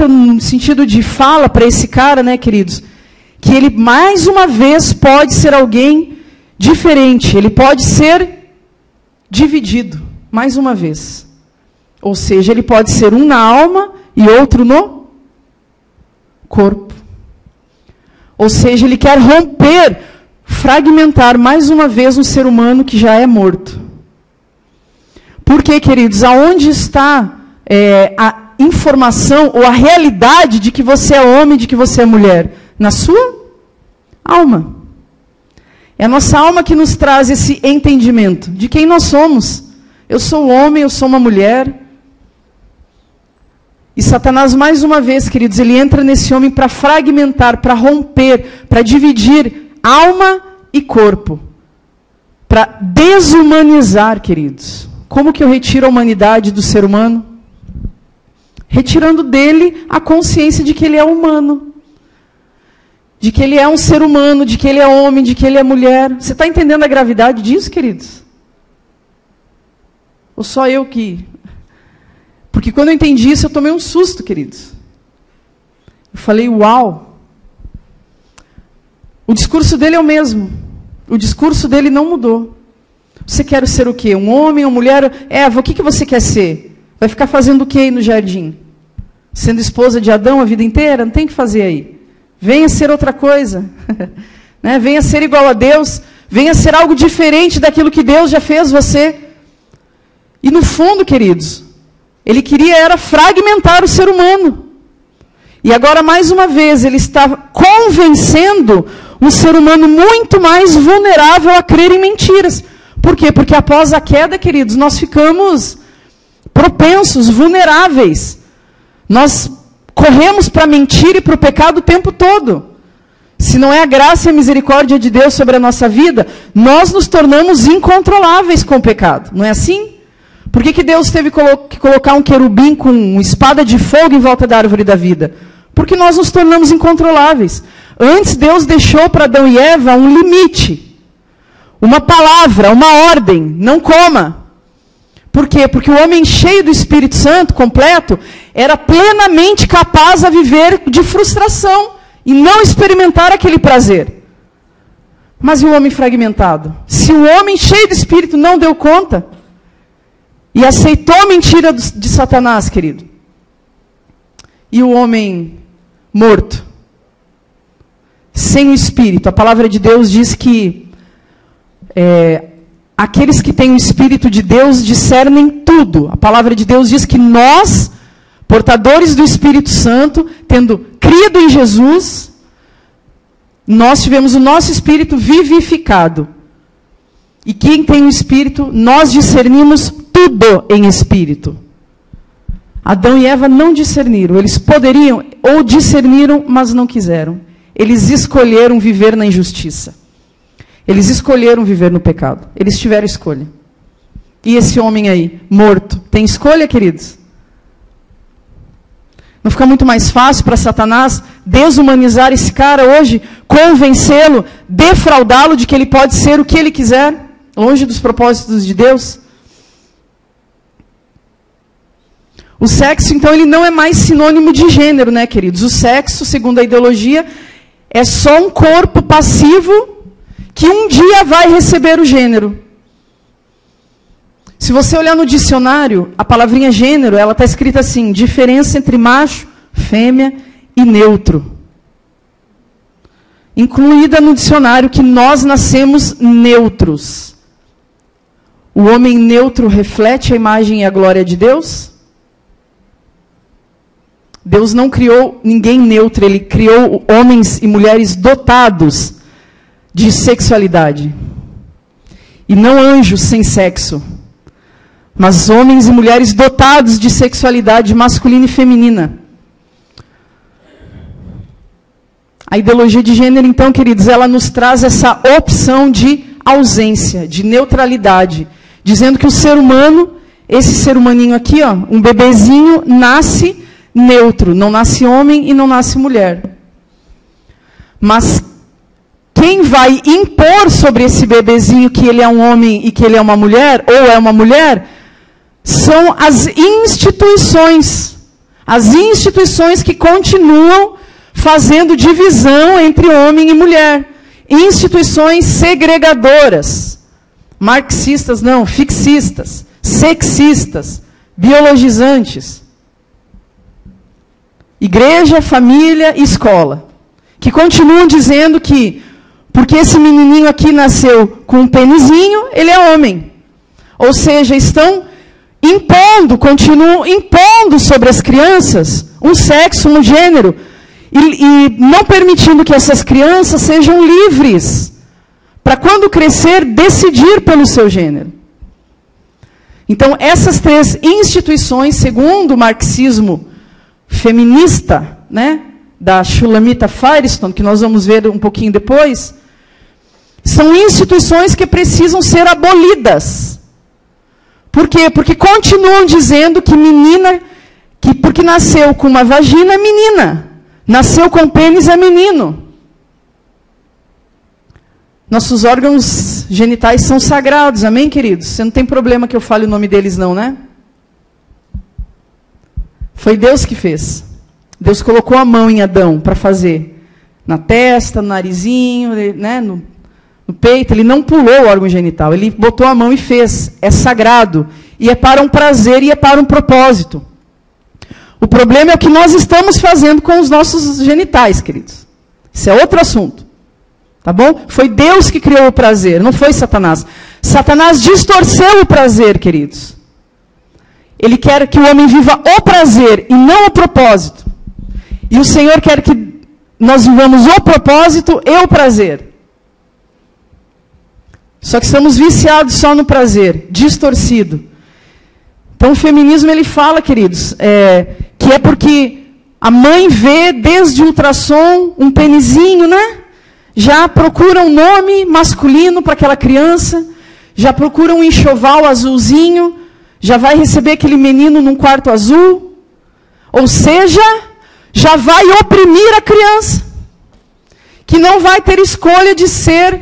S1: no sentido de fala para esse cara, né, queridos, que ele mais uma vez pode ser alguém diferente, ele pode ser dividido, mais uma vez. Ou seja, ele pode ser um na alma e outro no corpo. Ou seja, ele quer romper, fragmentar mais uma vez um ser humano que já é morto. Por quê, queridos? Aonde está a informação ou a realidade de que você é homem, de que você é mulher? Na sua alma. É a nossa alma que nos traz esse entendimento de quem nós somos. Eu sou homem, eu sou uma mulher. E Satanás, mais uma vez, queridos, ele entra nesse homem para fragmentar, para romper, para dividir alma e corpo. Para desumanizar, queridos. Como que eu retiro a humanidade do ser humano? Retirando dele a consciência de que ele é humano. de que ele é um ser humano, de que ele é homem, de que ele é mulher. Você está entendendo a gravidade disso, queridos? Ou só eu que... Porque quando eu entendi isso, eu tomei um susto, queridos. Eu falei, uau! O discurso dele é o mesmo. O discurso dele não mudou. Você quer ser o quê? Um homem, uma mulher? Eva, o que você quer ser? Vai ficar fazendo o quê aí no jardim? Sendo esposa de Adão a vida inteira? Não tem o que fazer aí. Venha ser outra coisa. Né? Venha ser igual a Deus. Venha ser algo diferente daquilo que Deus já fez você. E no fundo, queridos, ele queria era fragmentar o ser humano. E agora, mais uma vez, ele está convencendo um ser humano muito mais vulnerável a crer em mentiras. Por quê? Porque após a queda, queridos, nós ficamos propensos, vulneráveis. Nós corremos para a mentira e para o pecado o tempo todo. Se não é a graça e a misericórdia de Deus sobre a nossa vida, nós nos tornamos incontroláveis com o pecado. Não é assim? Por que Deus teve que colocar um querubim com uma espada de fogo em volta da árvore da vida? Porque nós nos tornamos incontroláveis. Antes, Deus deixou para Adão e Eva um limite. Uma palavra, uma ordem. Não coma. Por quê? Porque o homem cheio do Espírito Santo, completo, era plenamente capaz a viver de frustração e não experimentar aquele prazer. Mas e o homem fragmentado? Se o homem cheio do Espírito não deu conta e aceitou a mentira de Satanás, querido, e o homem morto, sem o Espírito, a palavra de Deus diz que aqueles que têm o Espírito de Deus discernem tudo. A palavra de Deus diz que nós, portadores do Espírito Santo, tendo crido em Jesus, nós tivemos o nosso Espírito vivificado. E quem tem o Espírito, nós discernimos tudo em Espírito. Adão e Eva não discerniram. Eles poderiam, ou discerniram, mas não quiseram. Eles escolheram viver na injustiça. Eles escolheram viver no pecado. Eles tiveram escolha. E esse homem aí, morto, tem escolha, queridos? Não fica muito mais fácil para Satanás desumanizar esse cara hoje, convencê-lo, defraudá-lo de que ele pode ser o que ele quiser, longe dos propósitos de Deus? O sexo, então, ele não é mais sinônimo de gênero, né, queridos? O sexo, segundo a ideologia, é só um corpo passivo que um dia vai receber o gênero. Se você olhar no dicionário, a palavrinha gênero, ela está escrita assim, diferença entre macho, fêmea e neutro. Incluída no dicionário que nós nascemos neutros. O homem neutro reflete a imagem e a glória de Deus? Deus não criou ninguém neutro, Ele criou homens e mulheres dotados de sexualidade. E não anjos sem sexo, mas homens e mulheres dotados de sexualidade masculina e feminina. A ideologia de gênero, então, queridos, ela nos traz essa opção de ausência, de neutralidade, dizendo que o ser humano, esse ser humaninho aqui, ó, um bebezinho, nasce neutro, não nasce homem e não nasce mulher. Mas quem vai impor sobre esse bebezinho que ele é um homem e que ele é uma mulher, ou é uma mulher, são as instituições. As instituições que continuam fazendo divisão entre homem e mulher. Instituições segregadoras. Marxistas não, fixistas, sexistas, biologizantes. Igreja, família e escola. Que continuam dizendo que, porque esse menininho aqui nasceu com um penizinho, ele é homem. Ou seja, estão impondo, continuam impondo sobre as crianças um sexo, um gênero, e não permitindo que essas crianças sejam livres, para quando crescer, decidir pelo seu gênero. Então, essas três instituições, segundo o marxismo feminista, né, da Shulamita Firestone, que nós vamos ver um pouquinho depois, são instituições que precisam ser abolidas. Por quê? Porque continuam dizendo que menina, que porque nasceu com uma vagina é menina, nasceu com pênis é menino. Nossos órgãos genitais são sagrados, amém, queridos? Você não tem problema que eu fale o nome deles não, né? Foi Deus que fez. Deus colocou a mão em Adão para fazer. Na testa, no narizinho, né, no peito. Ele não pulou o órgão genital. Ele botou a mão e fez. É sagrado. E é para um prazer e é para um propósito. O problema é o que nós estamos fazendo com os nossos genitais, queridos. Isso é outro assunto. Tá bom? Foi Deus que criou o prazer, não foi Satanás. Satanás distorceu o prazer, queridos. Ele quer que o homem viva o prazer e não o propósito. E o Senhor quer que nós vivamos o propósito e o prazer. Só que estamos viciados só no prazer, distorcido. Então o feminismo ele fala, queridos, que é porque a mãe vê desde o ultrassom um penizinho, né? Já procura um nome masculino para aquela criança, já procura um enxoval azulzinho, já vai receber aquele menino num quarto azul, ou seja, já vai oprimir a criança, que não vai ter escolha de ser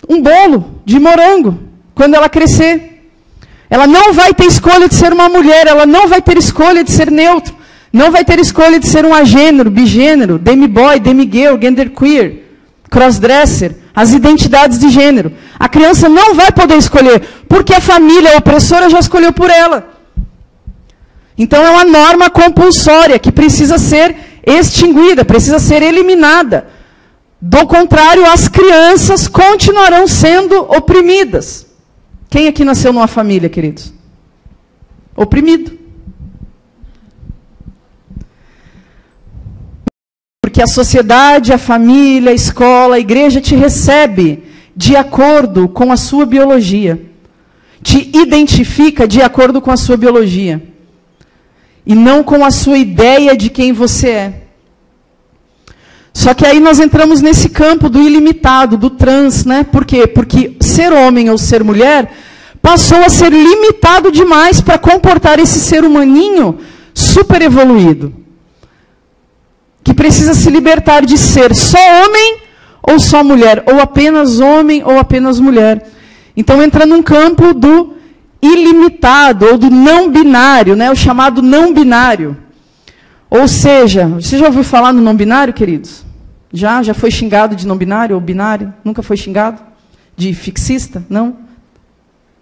S1: um bolo de morango quando ela crescer. Ela não vai ter escolha de ser uma mulher, ela não vai ter escolha de ser neutro. Não vai ter escolha de ser um agênero, bigênero, demi-boy, demi-girl, genderqueer, crossdresser, as identidades de gênero. A criança não vai poder escolher, porque a família opressora já escolheu por ela. Então é uma norma compulsória que precisa ser extinguida, precisa ser eliminada. Do contrário, as crianças continuarão sendo oprimidas. Quem aqui nasceu numa família, queridos? Oprimido. Porque a sociedade, a família, a escola, a igreja te recebe de acordo com a sua biologia. Te identifica de acordo com a sua biologia. E não com a sua ideia de quem você é. Só que aí nós entramos nesse campo do ilimitado, do trans, né? Por quê? Porque ser homem ou ser mulher passou a ser limitado demais para comportar esse ser humaninho super evoluído. Que precisa se libertar de ser só homem ou só mulher, ou apenas homem ou apenas mulher. Então entra num campo do ilimitado, ou do não binário, né? O chamado não binário. Ou seja, você já ouviu falar no não binário, queridos? Já foi xingado de não binário ou binário? Nunca foi xingado? De fixista? Não?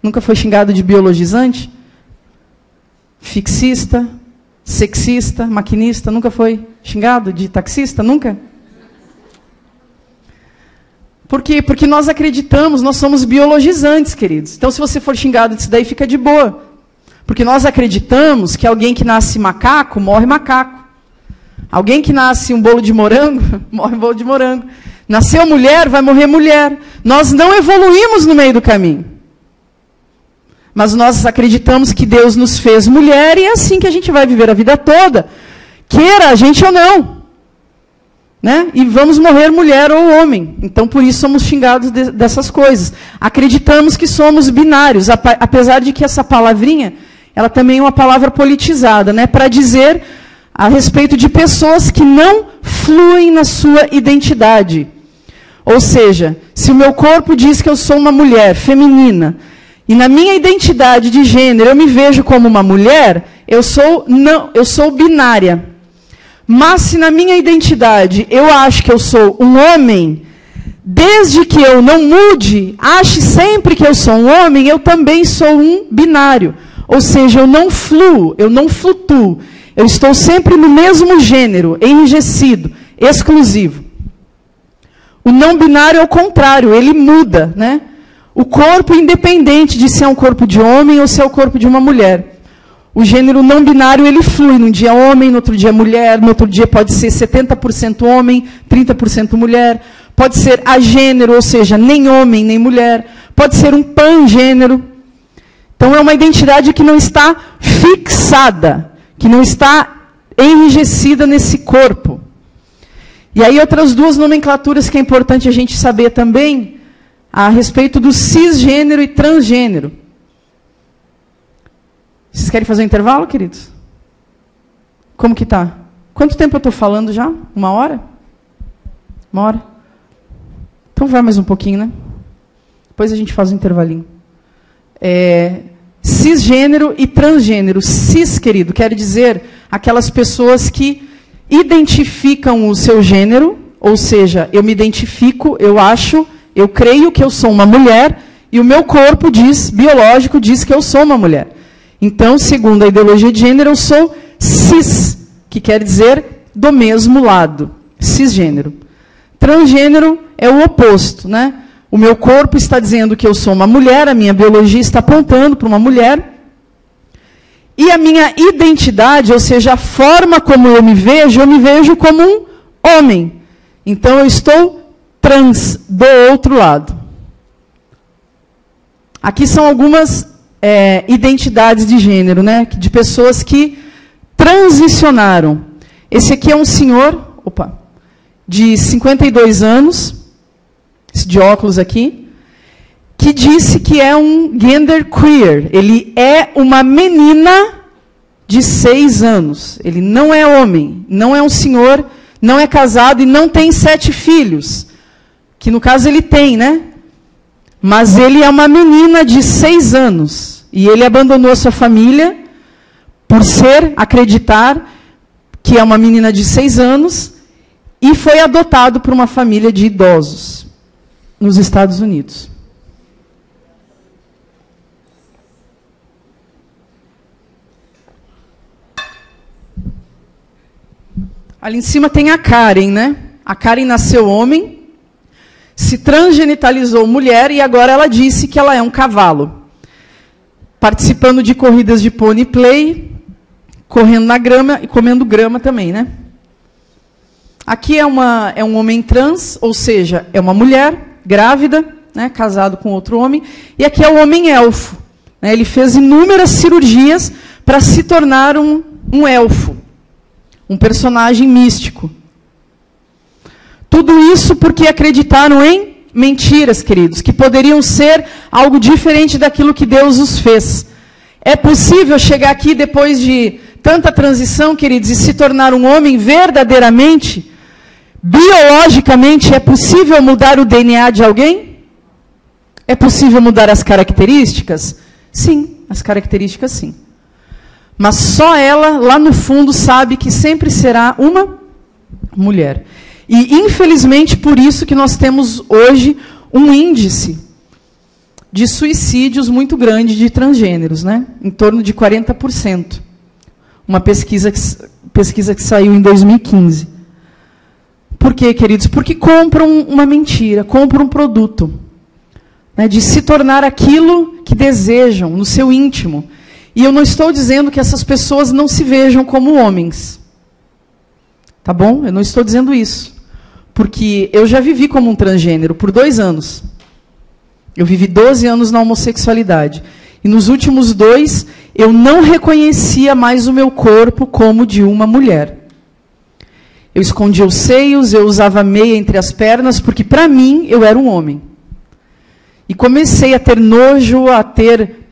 S1: Nunca foi xingado de biologizante? Fixista? Sexista, maquinista, nunca foi xingado de taxista? Nunca? Por quê? Porque nós acreditamos, nós somos biologizantes, queridos. Então, se você for xingado disso daí, fica de boa. Porque nós acreditamos que alguém que nasce macaco, morre macaco. Alguém que nasce um bolo de morango, morre um bolo de morango. Nasceu mulher, vai morrer mulher. Nós não evoluímos no meio do caminho. Mas nós acreditamos que Deus nos fez mulher e é assim que a gente vai viver a vida toda, queira a gente ou não. Né? E vamos morrer mulher ou homem. Então, por isso, somos xingados dessas coisas. Acreditamos que somos binários, apesar de que essa palavrinha, ela também é uma palavra politizada, né? Para dizer a respeito de pessoas que não fluem na sua identidade. Ou seja, se o meu corpo diz que eu sou uma mulher feminina, e na minha identidade de gênero eu me vejo como uma mulher, eu sou binária. Mas se na minha identidade eu acho que eu sou um homem, desde que eu não mude, ache sempre que eu sou um homem, eu também sou um binário. Ou seja, eu não fluo, eu não flutuo. Eu estou sempre no mesmo gênero, enrijecido, exclusivo. O não binário é o contrário, ele muda, né? O corpo, independente de se é um corpo de homem ou se é o corpo de uma mulher. O gênero não binário, ele flui. Num dia homem, no outro dia mulher, no outro dia pode ser 70% homem, 30% mulher. Pode ser agênero, ou seja, nem homem, nem mulher. Pode ser um pangênero. Então, é uma identidade que não está fixada, que não está enrijecida nesse corpo. E aí, outras duas nomenclaturas que é importante a gente saber também, a respeito do cisgênero e transgênero. Vocês querem fazer um intervalo, queridos? Como que tá? Quanto tempo eu estou falando já? 1 hora? 1 hora? Então vai mais um pouquinho, né? Depois a gente faz um intervalinho. Cisgênero e transgênero. Cis, querido, quer dizer aquelas pessoas que identificam o seu gênero, ou seja, eu me identifico, eu acho, eu creio que eu sou uma mulher, e o meu corpo biológico diz que eu sou uma mulher. Então, segundo a ideologia de gênero, eu sou cis, que quer dizer do mesmo lado, cisgênero. Transgênero é o oposto, né? O meu corpo está dizendo que eu sou uma mulher, a minha biologia está apontando para uma mulher, e a minha identidade, ou seja, a forma como eu me vejo como um homem. Então, eu estou trans, do outro lado. Aqui são algumas identidades de gênero, né? De pessoas que transicionaram. Esse aqui é um senhor, de 52 anos, de óculos aqui, que disse que é um gender queer. Ele é uma menina de 6 anos. Ele não é homem, não é um senhor, não é casado e não tem 7 filhos. Que no caso ele tem, né? Mas ele é uma menina de 6 anos. E ele abandonou a sua família por acreditar que é uma menina de 6 anos e foi adotado por uma família de idosos nos Estados Unidos. Ali em cima tem a Karen, né? A Karen nasceu homem, se transgenitalizou mulher e agora ela disse que ela é um cavalo. Participando de corridas de pony play, correndo na grama e comendo grama também, né? Aqui é um homem trans, ou seja, é uma mulher grávida, né, casado com outro homem. E aqui é o homem elfo. Né, ele fez inúmeras cirurgias para se tornar um elfo, um personagem místico. Tudo isso porque acreditaram em mentiras, queridos, que poderiam ser algo diferente daquilo que Deus os fez. É possível chegar aqui depois de tanta transição, queridos, e se tornar um homem verdadeiramente? Biologicamente, é possível mudar o DNA de alguém? É possível mudar as características? Sim, as características sim. Mas só ela, lá no fundo, sabe que sempre será uma mulher. E, infelizmente, por isso que nós temos hoje um índice de suicídios muito grande de transgêneros, né? Em torno de 40%. Uma pesquisa que saiu em 2015. Por quê, queridos? Porque compram uma mentira, compram um produto, né, de se tornar aquilo que desejam no seu íntimo. E eu não estou dizendo que essas pessoas não se vejam como homens. Tá bom? Eu não estou dizendo isso. Porque eu já vivi como um transgênero por 2 anos. Eu vivi 12 anos na homossexualidade. E nos últimos 2, eu não reconhecia mais o meu corpo como de uma mulher. Eu escondia os seios, eu usava meia entre as pernas, porque para mim eu era um homem. E comecei a ter nojo, a ter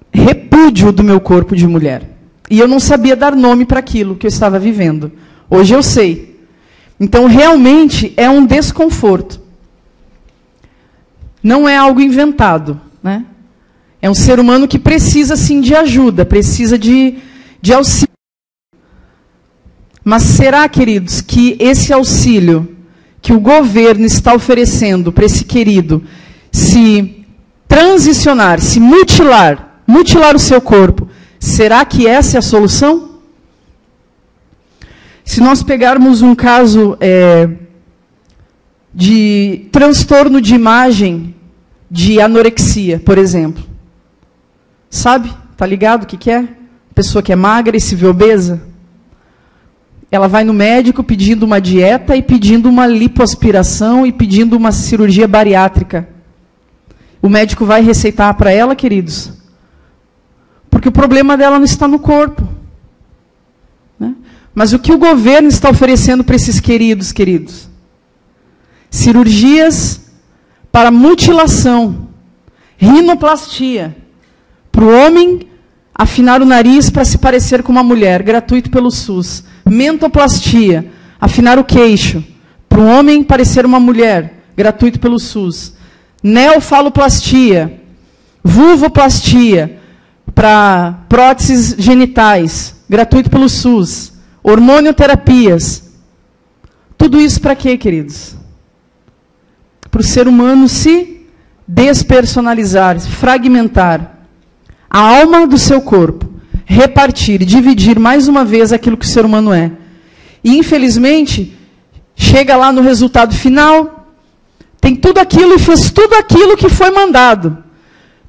S1: repúdio do meu corpo de mulher. E eu não sabia dar nome para aquilo que eu estava vivendo. Hoje eu sei. Então, realmente, é um desconforto. Não é algo inventado, né? É um ser humano que precisa, sim, de ajuda, precisa de auxílio. Mas será, queridos, que esse auxílio que o governo está oferecendo para esse querido se transicionar, se mutilar o seu corpo, será que essa é a solução? Se nós pegarmos um caso de transtorno de imagem, de anorexia, por exemplo. Sabe? Tá ligado o que é? Pessoa que é magra e se vê obesa. Ela vai no médico pedindo uma dieta e pedindo uma lipoaspiração e pedindo uma cirurgia bariátrica. O médico vai receitar para ela, queridos? Porque o problema dela não está no corpo. Né? Mas o que o governo está oferecendo para esses queridos? Cirurgias para mutilação, rinoplastia, para o homem afinar o nariz para se parecer com uma mulher, gratuito pelo SUS. Mentoplastia, afinar o queixo, para o homem parecer uma mulher, gratuito pelo SUS. Neofaloplastia, vulvoplastia, para próteses genitais, gratuito pelo SUS. Hormonioterapias. Tudo isso para quê, queridos? Para o ser humano se despersonalizar, fragmentar a alma do seu corpo, repartir, dividir mais uma vez aquilo que o ser humano é. E, infelizmente, chega lá no resultado final, tem tudo aquilo e fez tudo aquilo que foi mandado.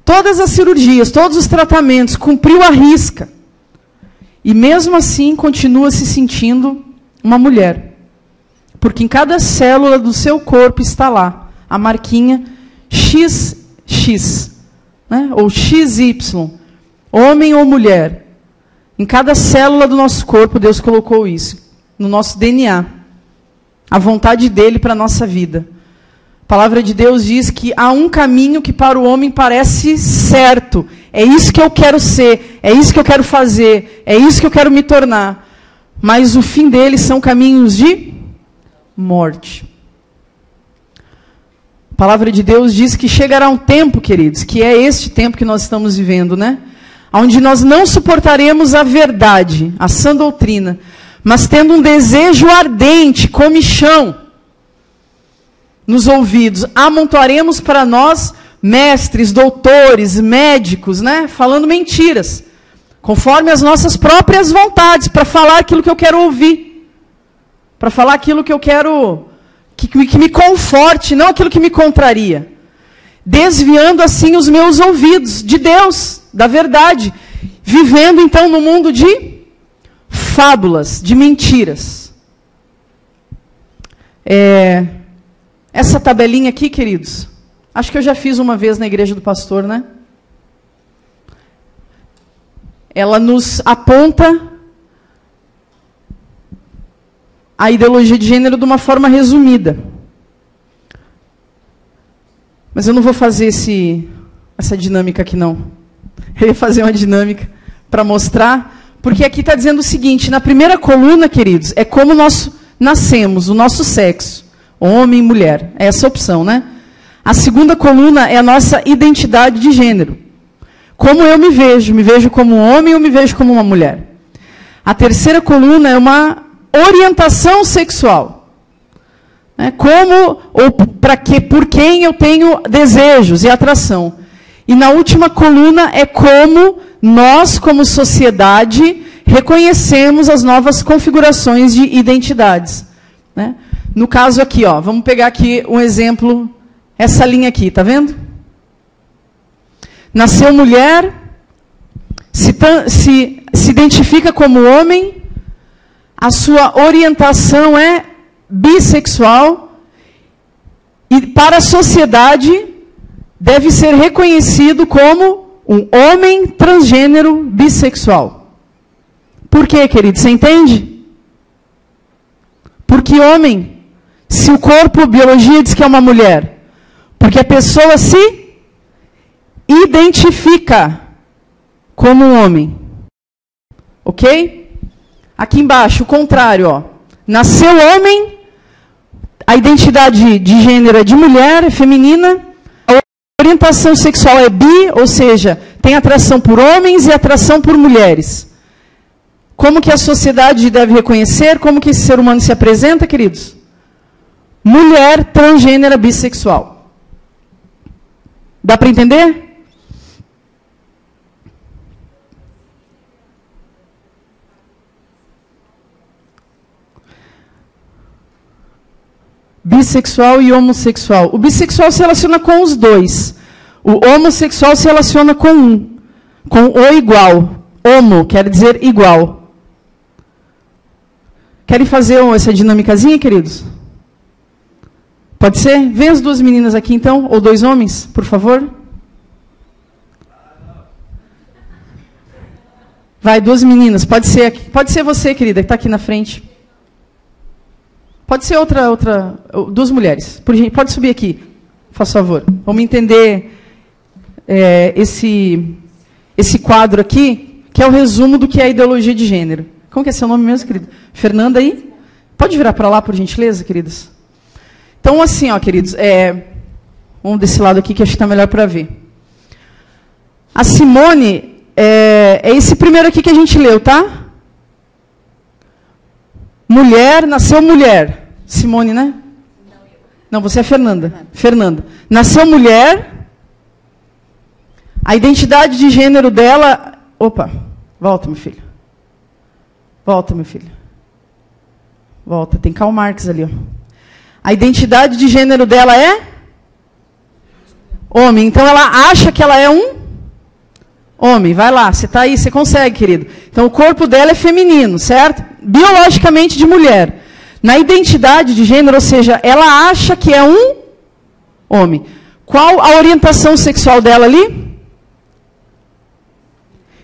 S1: Todas as cirurgias, todos os tratamentos, cumpriu a risca. E mesmo assim continua se sentindo uma mulher. Porque em cada célula do seu corpo está lá a marquinha XX, né? Ou XY, homem ou mulher. Em cada célula do nosso corpo, Deus colocou isso, no nosso DNA. A vontade dele para a nossa vida. A palavra de Deus diz que há um caminho que para o homem parece certo. É isso que eu quero ser, é isso que eu quero fazer, é isso que eu quero me tornar. Mas o fim dele são caminhos de morte. A palavra de Deus diz que chegará um tempo, queridos, que é este tempo que nós estamos vivendo, né? Onde nós não suportaremos a verdade, a sã doutrina, mas tendo um desejo ardente, comichão, nos ouvidos, amontoaremos para nós mestres, doutores, médicos, né? Falando mentiras, conforme as nossas próprias vontades, para falar aquilo que eu quero ouvir, para falar aquilo que eu quero, que me conforte, não aquilo que me contraria. Desviando assim os meus ouvidos de Deus, da verdade. Vivendo então no mundo de fábulas, de mentiras. Essa tabelinha aqui, queridos, acho que eu já fiz uma vez na igreja do pastor, né? Ela nos aponta a ideologia de gênero de uma forma resumida. Mas eu não vou fazer essa dinâmica aqui, não. Eu ia fazer uma dinâmica para mostrar, porque aqui está dizendo o seguinte, na primeira coluna, queridos, é como nós nascemos, o nosso sexo, homem e mulher, é essa opção, né? A segunda coluna é a nossa identidade de gênero. Como eu me vejo como um homem ou me vejo como uma mulher. A terceira coluna é uma orientação sexual. Como ou por quem eu tenho desejos e atração. E na última coluna é como nós, como sociedade, reconhecemos as novas configurações de identidades. Né? No caso aqui, ó, vamos pegar aqui um exemplo, essa linha aqui, tá vendo? Nasceu mulher, se identifica como homem, a sua orientação é bissexual, e para a sociedade deve ser reconhecido como um homem transgênero bissexual. Por quê, querido? Você entende? Porque homem, se o corpo, biologia diz que é uma mulher, porque a pessoa se identifica como um homem. Ok? Aqui embaixo, o contrário, ó. Nasceu homem, a identidade de gênero é de mulher, é feminina, a orientação sexual é bi, ou seja, tem atração por homens e atração por mulheres. Como que a sociedade deve reconhecer? Como que esse ser humano se apresenta, queridos? Mulher transgênera bissexual. Dá para entender? Bissexual e homossexual. O bissexual se relaciona com os dois. O homossexual se relaciona com um. Com o igual. Homo quer dizer igual. Querem fazer essa dinâmicazinha, queridos? Pode ser? Vem as duas meninas aqui, então. Ou dois homens, por favor. Vai, duas meninas. Pode ser você, querida, que está aqui na frente. Pode ser duas mulheres. Pode subir aqui, faz favor. Vamos entender esse quadro aqui, que é o resumo do que é a ideologia de gênero. Como que é seu nome mesmo, querido? Fernanda aí? Pode virar para lá, por gentileza, queridas? Então, assim, ó, queridos, vamos desse lado aqui que acho que está melhor para ver. A Simone, é esse primeiro aqui que a gente leu, tá? Mulher, nasceu mulher. Simone, né? Não, você é Fernanda. Fernanda. Nasceu mulher. A identidade de gênero dela... Opa, volta, meu filho. Volta, meu filho. Volta, tem Karl Marx ali, ó. A identidade de gênero dela é homem. Então, ela acha que ela é um homem. Vai lá, você está aí, você consegue, querido. Então, o corpo dela é feminino, certo? Biologicamente de mulher. Na identidade de gênero, ou seja, ela acha que é um homem. Qual a orientação sexual dela ali?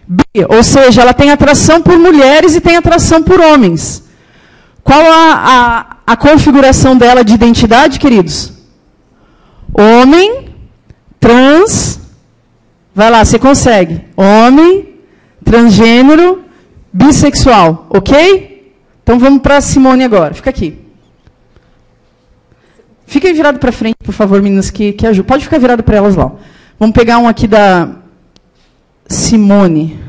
S1: Bi, ou seja, ela tem atração por mulheres e tem atração por homens. Qual a configuração dela de identidade, queridos? Homem, trans, vai lá, você consegue. Homem, transgênero, bissexual, ok? Então vamos para a Simone agora, fica aqui. Fiquem virados para frente, por favor, meninas, que ajudam. Pode ficar virado para elas lá. Vamos pegar um aqui da Simone.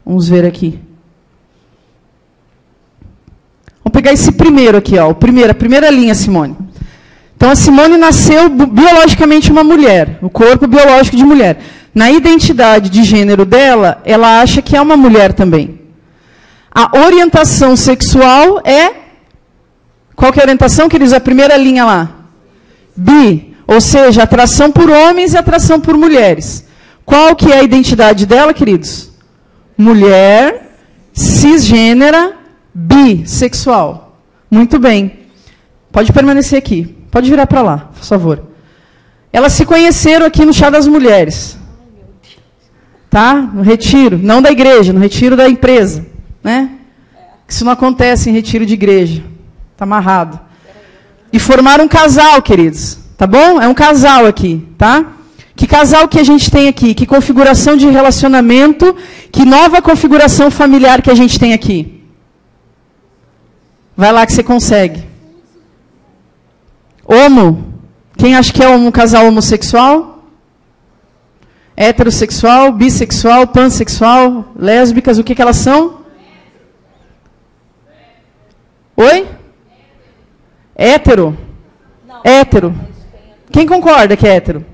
S1: Vamos ver aqui. Vamos pegar esse primeiro aqui, ó, a primeira linha, Simone. Então, a Simone nasceu biologicamente uma mulher, o corpo biológico de mulher. Na identidade de gênero dela, ela acha que é uma mulher também. A orientação sexual é... Qual que é a orientação, queridos? A primeira linha lá. Bi, ou seja, atração por homens e atração por mulheres. Qual que é a identidade dela, queridos? Mulher, cisgênera, bissexual. Muito bem. Pode permanecer aqui. Pode virar para lá, por favor. Elas se conheceram aqui no Chá das Mulheres. Tá? No retiro. Não da igreja, no retiro da empresa. Né? Isso não acontece em retiro de igreja. Está amarrado. E formaram um casal, queridos. Tá bom? É um casal aqui. Tá? Que casal que a gente tem aqui? Que configuração de relacionamento? Que nova configuração familiar que a gente tem aqui? Vai lá que você consegue. Homo. Quem acha que é um casal homossexual? Heterossexual, bissexual, pansexual, lésbicas, o que elas são? Oi? Hétero? Hétero. Quem concorda que é hétero?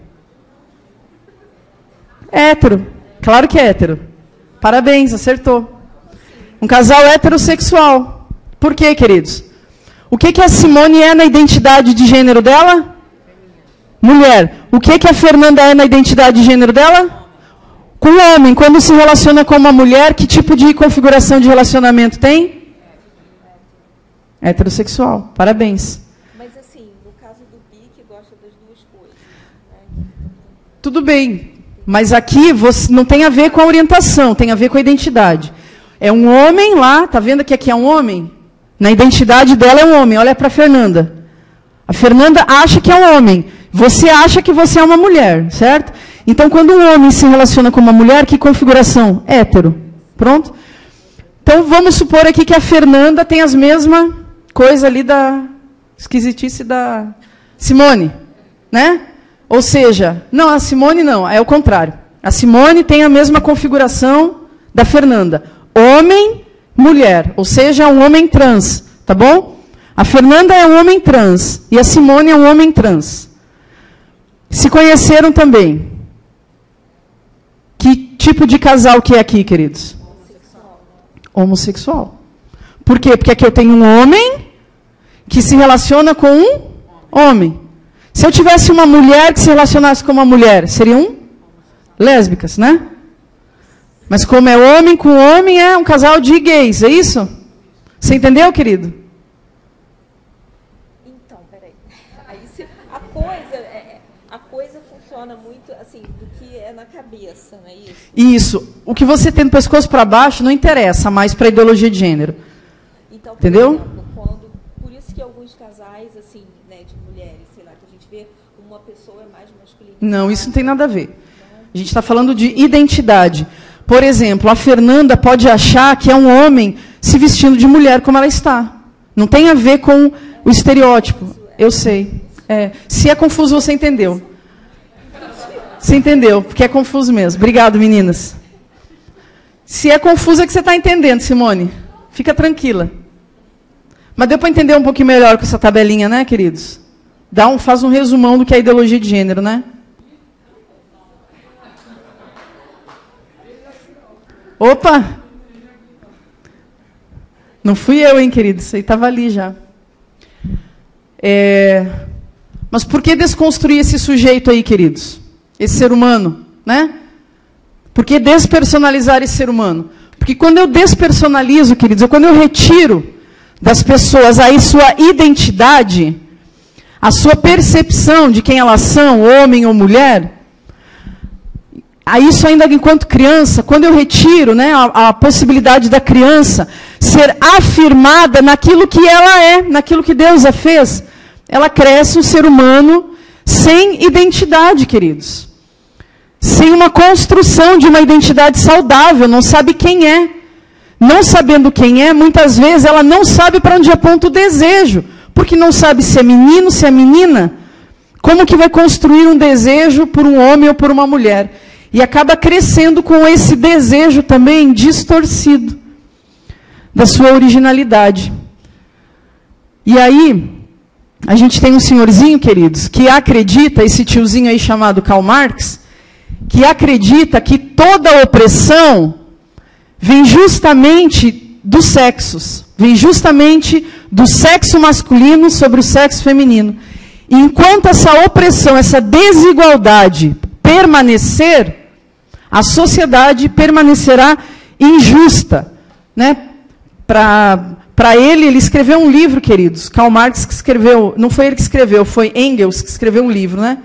S1: Hétero. Claro que é hétero. Parabéns, acertou. Um casal heterossexual. Por quê, queridos? O que a Simone é na identidade de gênero dela? Mulher. O que a Fernanda é na identidade de gênero dela? Com o homem. Quando se relaciona com uma mulher, que tipo de configuração de relacionamento tem? Heterossexual. Parabéns.
S2: Mas assim, no caso do bi, que gosta das duas coisas. Né?
S1: Tudo bem. Mas aqui você, não tem a ver com a orientação, tem a ver com a identidade. É um homem lá, tá vendo que aqui é um homem? Na identidade dela é um homem. Olha para a Fernanda. A Fernanda acha que é um homem. Você acha que você é uma mulher, certo? Então, quando um homem se relaciona com uma mulher, que configuração? Hétero. Pronto? Então, vamos supor aqui que a Fernanda tem as mesmas coisas ali da esquisitice da Simone. Né? Ou seja, não, a Simone não, é o contrário. A Simone tem a mesma configuração da Fernanda. Homem, mulher, ou seja, um homem trans, tá bom? A Fernanda é um homem trans e a Simone é um homem trans. Se conheceram também. Que tipo de casal que é aqui, queridos? Homossexual. Por quê? Porque aqui eu tenho um homem que se relaciona com um homem. Se eu tivesse uma mulher que se relacionasse com uma mulher, seriam lésbicas, né? Mas como é homem com homem, é um casal de gays, é isso? Você entendeu, querido?
S2: Então, peraí. Aí, a coisa funciona muito assim, do que é na cabeça, não é isso?
S1: Isso. O que você tem do pescoço para baixo não interessa mais para a ideologia de gênero.
S2: Então, por
S1: entendeu?
S2: Exemplo, por isso que alguns casais, assim, né, de mulheres, sei lá, que a gente vê uma pessoa é mais masculina.
S1: Não, isso não tem nada a ver. A gente está falando de identidade. Por exemplo, a Fernanda pode achar que é um homem se vestindo de mulher como ela está. Não tem a ver com o estereótipo. Eu sei. Se é confuso, você entendeu. Você entendeu, porque é confuso mesmo. Obrigado, meninas. Se é confuso, é que você está entendendo, Simone. Fica tranquila. Mas deu para entender um pouquinho melhor com essa tabelinha, né, queridos? Faz um resumão do que é a ideologia de gênero, né? Opa! Não fui eu, hein, queridos? Isso aí estava ali já. Mas por que desconstruir esse sujeito aí, queridos? Esse ser humano, né? Por que despersonalizar esse ser humano? Porque quando eu despersonalizo, queridos, quando eu retiro das pessoas aí sua identidade, a sua percepção de quem elas são, homem ou mulher, aí isso ainda enquanto criança, quando eu retiro, né, a possibilidade da criança ser afirmada naquilo que ela é, naquilo que Deus a fez, ela cresce um ser humano sem identidade, queridos. Sem uma construção de uma identidade saudável, não sabe quem é. Não sabendo quem é, muitas vezes ela não sabe para onde aponta o desejo, porque não sabe se é menino, se é menina. Como que vai construir um desejo por um homem ou por uma mulher? E acaba crescendo com esse desejo também distorcido da sua originalidade. E aí, a gente tem um senhorzinho, queridos, que acredita, esse tiozinho aí chamado Karl Marx, que acredita que toda opressão vem justamente dos sexos, vem justamente do sexo masculino sobre o sexo feminino. E enquanto essa opressão, essa desigualdade permanecer, a sociedade permanecerá injusta, né? Para ele escreveu um livro, queridos. Karl Marx que escreveu, não foi ele que escreveu, foi Engels que escreveu um livro, né?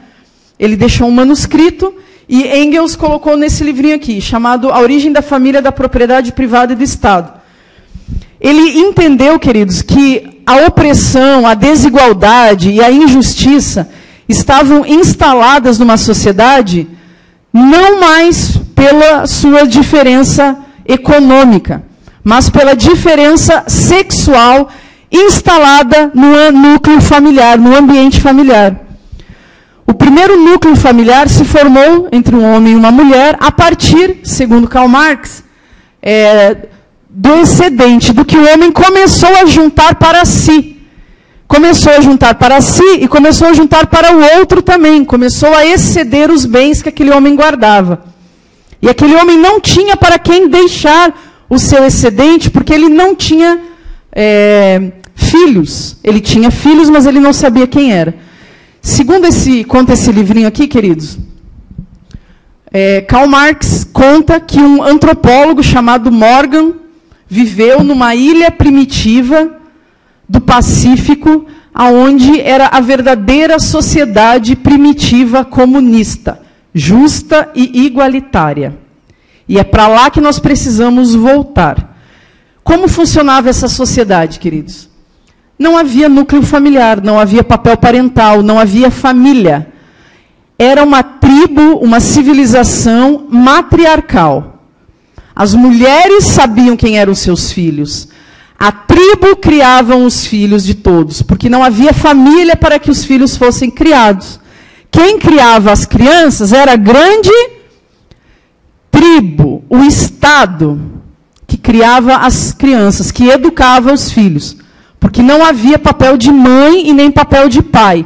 S1: Ele deixou um manuscrito e Engels colocou nesse livrinho aqui, chamado A Origem da Família, da Propriedade Privada e do Estado. Ele entendeu, queridos, que a opressão, a desigualdade e a injustiça estavam instaladas numa sociedade não mais pela sua diferença econômica, mas pela diferença sexual instalada no núcleo familiar, no ambiente familiar. O primeiro núcleo familiar se formou entre um homem e uma mulher a partir, segundo Karl Marx, do excedente, do que o homem começou a juntar para si. Começou a juntar para si e começou a juntar para o outro também. Começou a exceder os bens que aquele homem guardava. E aquele homem não tinha para quem deixar o seu excedente, porque ele não tinha filhos. Ele tinha filhos, mas ele não sabia quem era. Segundo conta esse livrinho aqui, queridos, Karl Marx conta que um antropólogo chamado Morgan viveu numa ilha primitiva do Pacífico, aonde era a verdadeira sociedade primitiva comunista, justa e igualitária. E é para lá que nós precisamos voltar. Como funcionava essa sociedade, queridos? Não havia núcleo familiar, não havia papel parental, não havia família. Era uma tribo, uma civilização matriarcal. As mulheres sabiam quem eram os seus filhos. A tribo criava os filhos de todos, porque não havia família para que os filhos fossem criados. Quem criava as crianças era a grande tribo, o Estado, que criava as crianças, que educava os filhos. Porque não havia papel de mãe e nem papel de pai.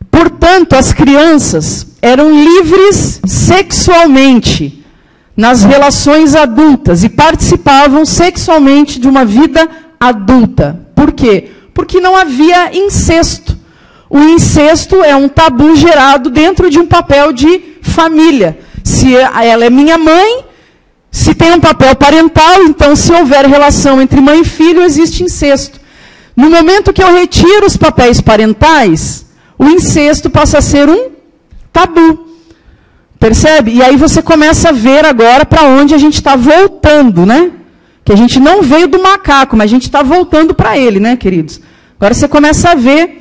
S1: Portanto, as crianças eram livres sexualmente nas relações adultas e participavam sexualmente de uma vida adulta. Por quê? Porque não havia incesto. O incesto é um tabu gerado dentro de um papel de família. Se ela é minha mãe, se tem um papel parental, então se houver relação entre mãe e filho, existe incesto. No momento que eu retiro os papéis parentais, o incesto passa a ser um tabu. Percebe? E aí você começa a ver agora para onde a gente está voltando, né? Que a gente não veio do macaco, mas a gente está voltando para ele, né, queridos? Agora você começa a ver.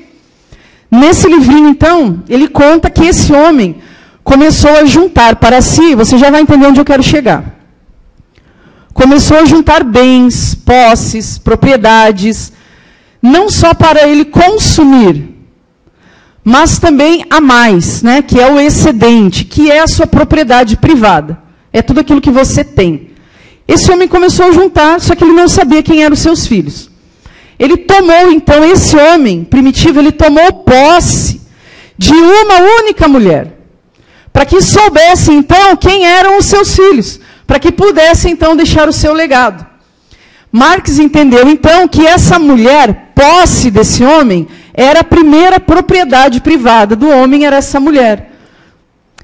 S1: Nesse livrinho, então, ele conta que esse homem começou a juntar para si, você já vai entender onde eu quero chegar. Começou a juntar bens, posses, propriedades, não só para ele consumir, mas também a mais, né, que é o excedente, que é a sua propriedade privada. É tudo aquilo que você tem. Esse homem começou a juntar, só que ele não sabia quem eram os seus filhos. Ele tomou, então, esse homem primitivo, ele tomou posse de uma única mulher, para que soubesse, então, quem eram os seus filhos, para que pudesse, então, deixar o seu legado. Marx entendeu, então, que essa mulher, posse desse homem, era a primeira propriedade privada do homem, era essa mulher.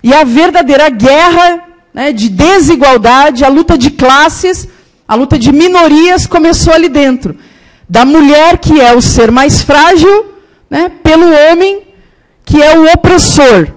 S1: E a verdadeira guerra, né, de desigualdade, a luta de classes, a luta de minorias começou ali dentro. Da mulher, que é o ser mais frágil, né, pelo homem, que é o opressor,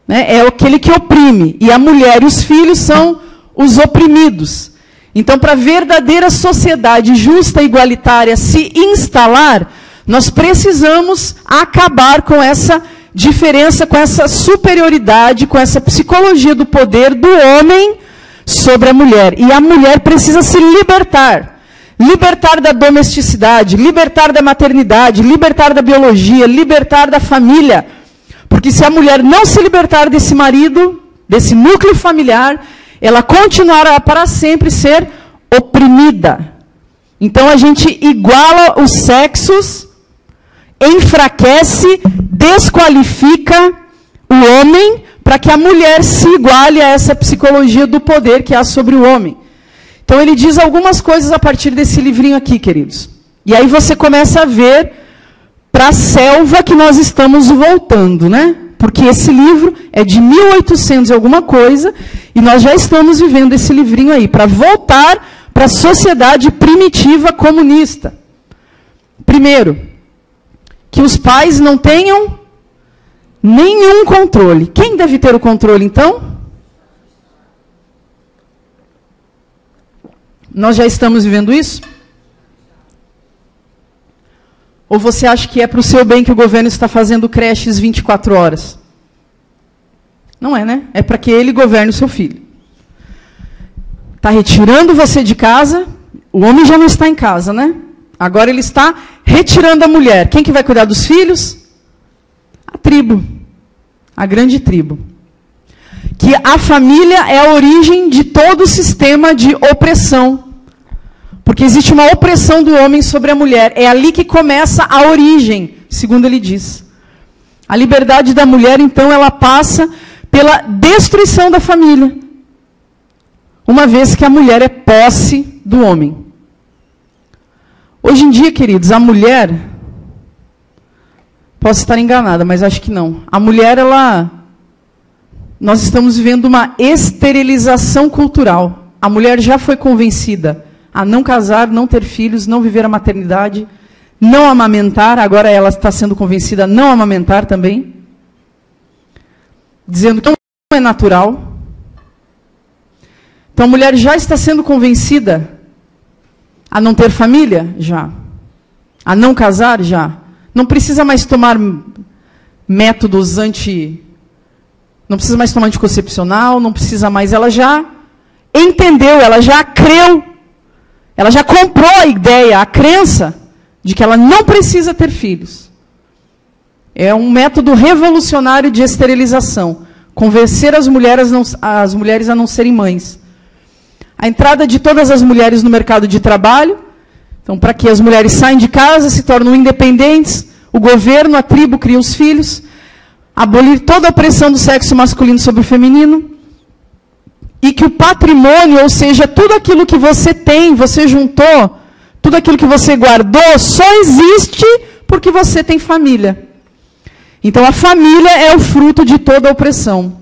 S1: né, é aquele que oprime. E a mulher e os filhos são os oprimidos. Então, para a verdadeira sociedade justa e igualitária se instalar, nós precisamos acabar com essa diferença, com essa superioridade, com essa psicologia do poder do homem sobre a mulher. E a mulher precisa se libertar. Libertar da domesticidade, libertar da maternidade, libertar da biologia, libertar da família. Porque se a mulher não se libertar desse marido, desse núcleo familiar, ela continuará para sempre ser oprimida. Então a gente iguala os sexos, enfraquece, desqualifica o homem para que a mulher se iguale a essa psicologia do poder que há sobre o homem. Então ele diz algumas coisas a partir desse livrinho aqui, queridos. E aí você começa a ver para a selva que nós estamos voltando, né? Porque esse livro é de 1800 e alguma coisa, e nós já estamos vivendo esse livrinho aí, para voltar para a sociedade primitiva comunista. Primeiro, que os pais não tenham nenhum controle. Quem deve ter o controle, então? Nós já estamos vivendo isso? Ou você acha que é para o seu bem que o governo está fazendo creches 24 horas? Não é, né? É para que ele governe o seu filho. Está retirando você de casa, o homem já não está em casa, né? Agora ele está retirando a mulher. Quem que vai cuidar dos filhos? A tribo. A grande tribo. Que a família é a origem de todo o sistema de opressão. Porque existe uma opressão do homem sobre a mulher. É ali que começa a origem, segundo ele diz. A liberdade da mulher, então, ela passa pela destruição da família. Uma vez que a mulher é posse do homem. Hoje em dia, queridos, a mulher... Posso estar enganada, mas acho que não. A mulher, nós estamos vivendo uma esterilização cultural. A mulher já foi convencida a não casar, não ter filhos, não viver a maternidade, não amamentar. Agora ela está sendo convencida a não amamentar também. Dizendo que não é natural. Então a mulher já está sendo convencida a não ter família? Já. A não casar? Já. Não precisa mais tomar métodos não precisa mais tomar anticoncepcional, não precisa mais. Ela já entendeu, ela já creu, ela já comprou a ideia, a crença de que ela não precisa ter filhos. É um método revolucionário de esterilização. Convencer as mulheres a não serem mães. A entrada de todas as mulheres no mercado de trabalho. Então, para que as mulheres saem de casa, se tornam independentes, o governo, a tribo cria os filhos, abolir toda a opressão do sexo masculino sobre o feminino, e que o patrimônio, ou seja, tudo aquilo que você tem, você juntou, tudo aquilo que você guardou, só existe porque você tem família. Então, a família é o fruto de toda a opressão.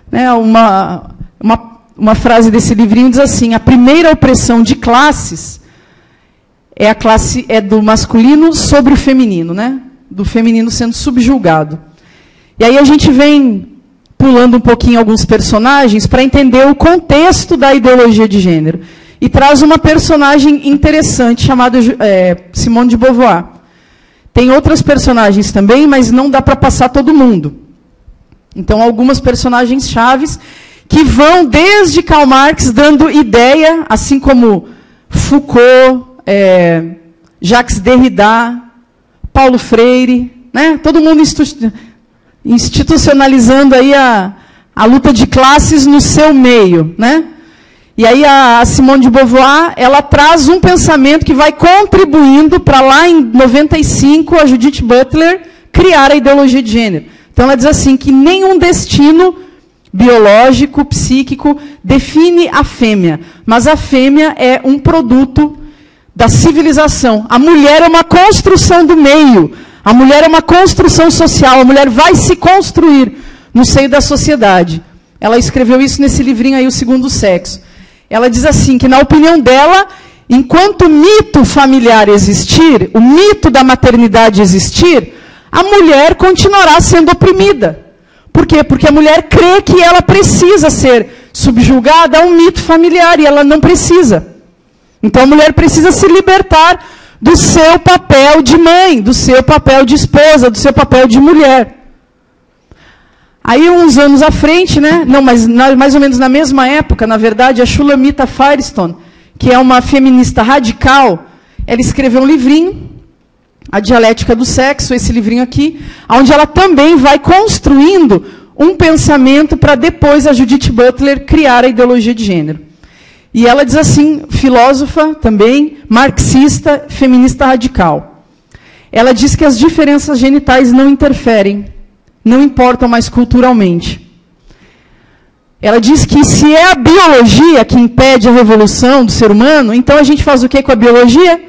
S1: Né, uma frase desse livrinho diz assim: a primeira opressão de classes é a classe do masculino sobre o feminino, né? Do feminino sendo subjugado. E aí a gente vem pulando um pouquinho alguns personagens para entender o contexto da ideologia de gênero. E traz uma personagem interessante chamada Simone de Beauvoir. Tem outras personagens também, mas não dá para passar todo mundo. Então, algumas personagens chaves que vão desde Karl Marx dando ideia, assim como Foucault, Jacques Derrida, Paulo Freire, né? Todo mundo institucionalizando aí a luta de classes no seu meio, né? E aí a Simone de Beauvoir, ela traz um pensamento que vai contribuindo para lá em 95, a Judith Butler criar a ideologia de gênero. Então ela diz assim, que nenhum destino biológico, psíquico, define a fêmea, mas a fêmea é um produto da civilização. A mulher é uma construção do meio, a mulher é uma construção social, a mulher vai se construir no seio da sociedade. Ela escreveu isso nesse livrinho aí, O Segundo Sexo. Ela diz assim, que na opinião dela, enquanto o mito familiar existir, o mito da maternidade existir, a mulher continuará sendo oprimida. Por quê? Porque a mulher crê que ela precisa ser subjugada a um mito familiar, e ela não precisa. Então a mulher precisa se libertar do seu papel de mãe, do seu papel de esposa, do seu papel de mulher. Aí, uns anos à frente, né? Não, mas mais ou menos na mesma época, na verdade, a Shulamita Firestone, que é uma feminista radical, ela escreveu um livrinho, A Dialética do Sexo, esse livrinho aqui, onde ela também vai construindo um pensamento para depois a Judith Butler criar a ideologia de gênero. E ela diz assim, filósofa também, marxista, feminista radical. Ela diz que as diferenças genitais não interferem, não importam mais culturalmente. Ela diz que se é a biologia que impede a revolução do ser humano, então a gente faz o que com a biologia?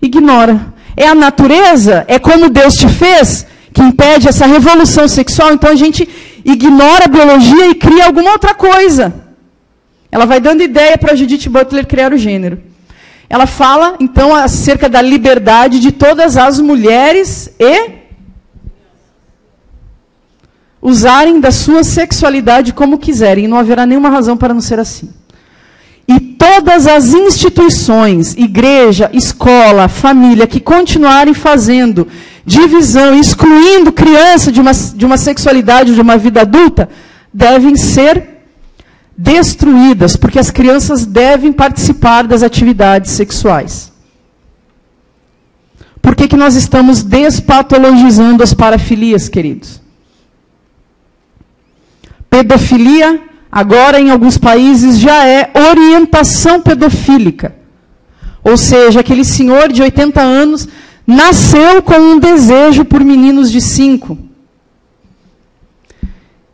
S1: Ignora. É a natureza, é como Deus te fez, que impede essa revolução sexual, então a gente ignora a biologia e cria alguma outra coisa. Ela vai dando ideia para Judith Butler criar o gênero. Ela fala, então, acerca da liberdade de todas as mulheres e usarem da sua sexualidade como quiserem, e não haverá nenhuma razão para não ser assim. E todas as instituições, igreja, escola, família, que continuarem fazendo divisão, excluindo criança de uma sexualidade, de uma vida adulta, devem ser destruídas, porque as crianças devem participar das atividades sexuais. Por que nós estamos despatologizando as parafilias, queridos? Pedofilia, agora em alguns países, já é orientação pedofílica. Ou seja, aquele senhor de 80 anos nasceu com um desejo por meninos de 5.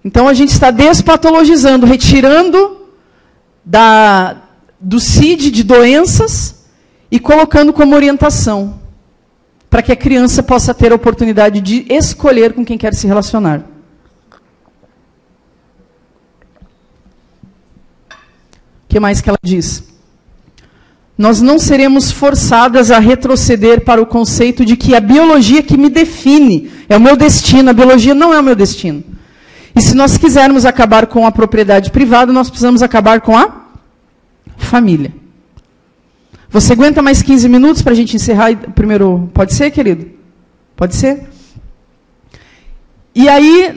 S1: Então a gente está despatologizando, retirando do CID de doenças e colocando como orientação, para que a criança possa ter a oportunidade de escolher com quem quer se relacionar. O que mais que ela diz? Nós não seremos forçadas a retroceder para o conceito de que a biologia que me define é o meu destino, a biologia não é o meu destino. E se nós quisermos acabar com a propriedade privada, nós precisamos acabar com a família. Você aguenta mais 15 minutos para a gente encerrar primeiro? Pode ser, querido? Pode ser? E aí,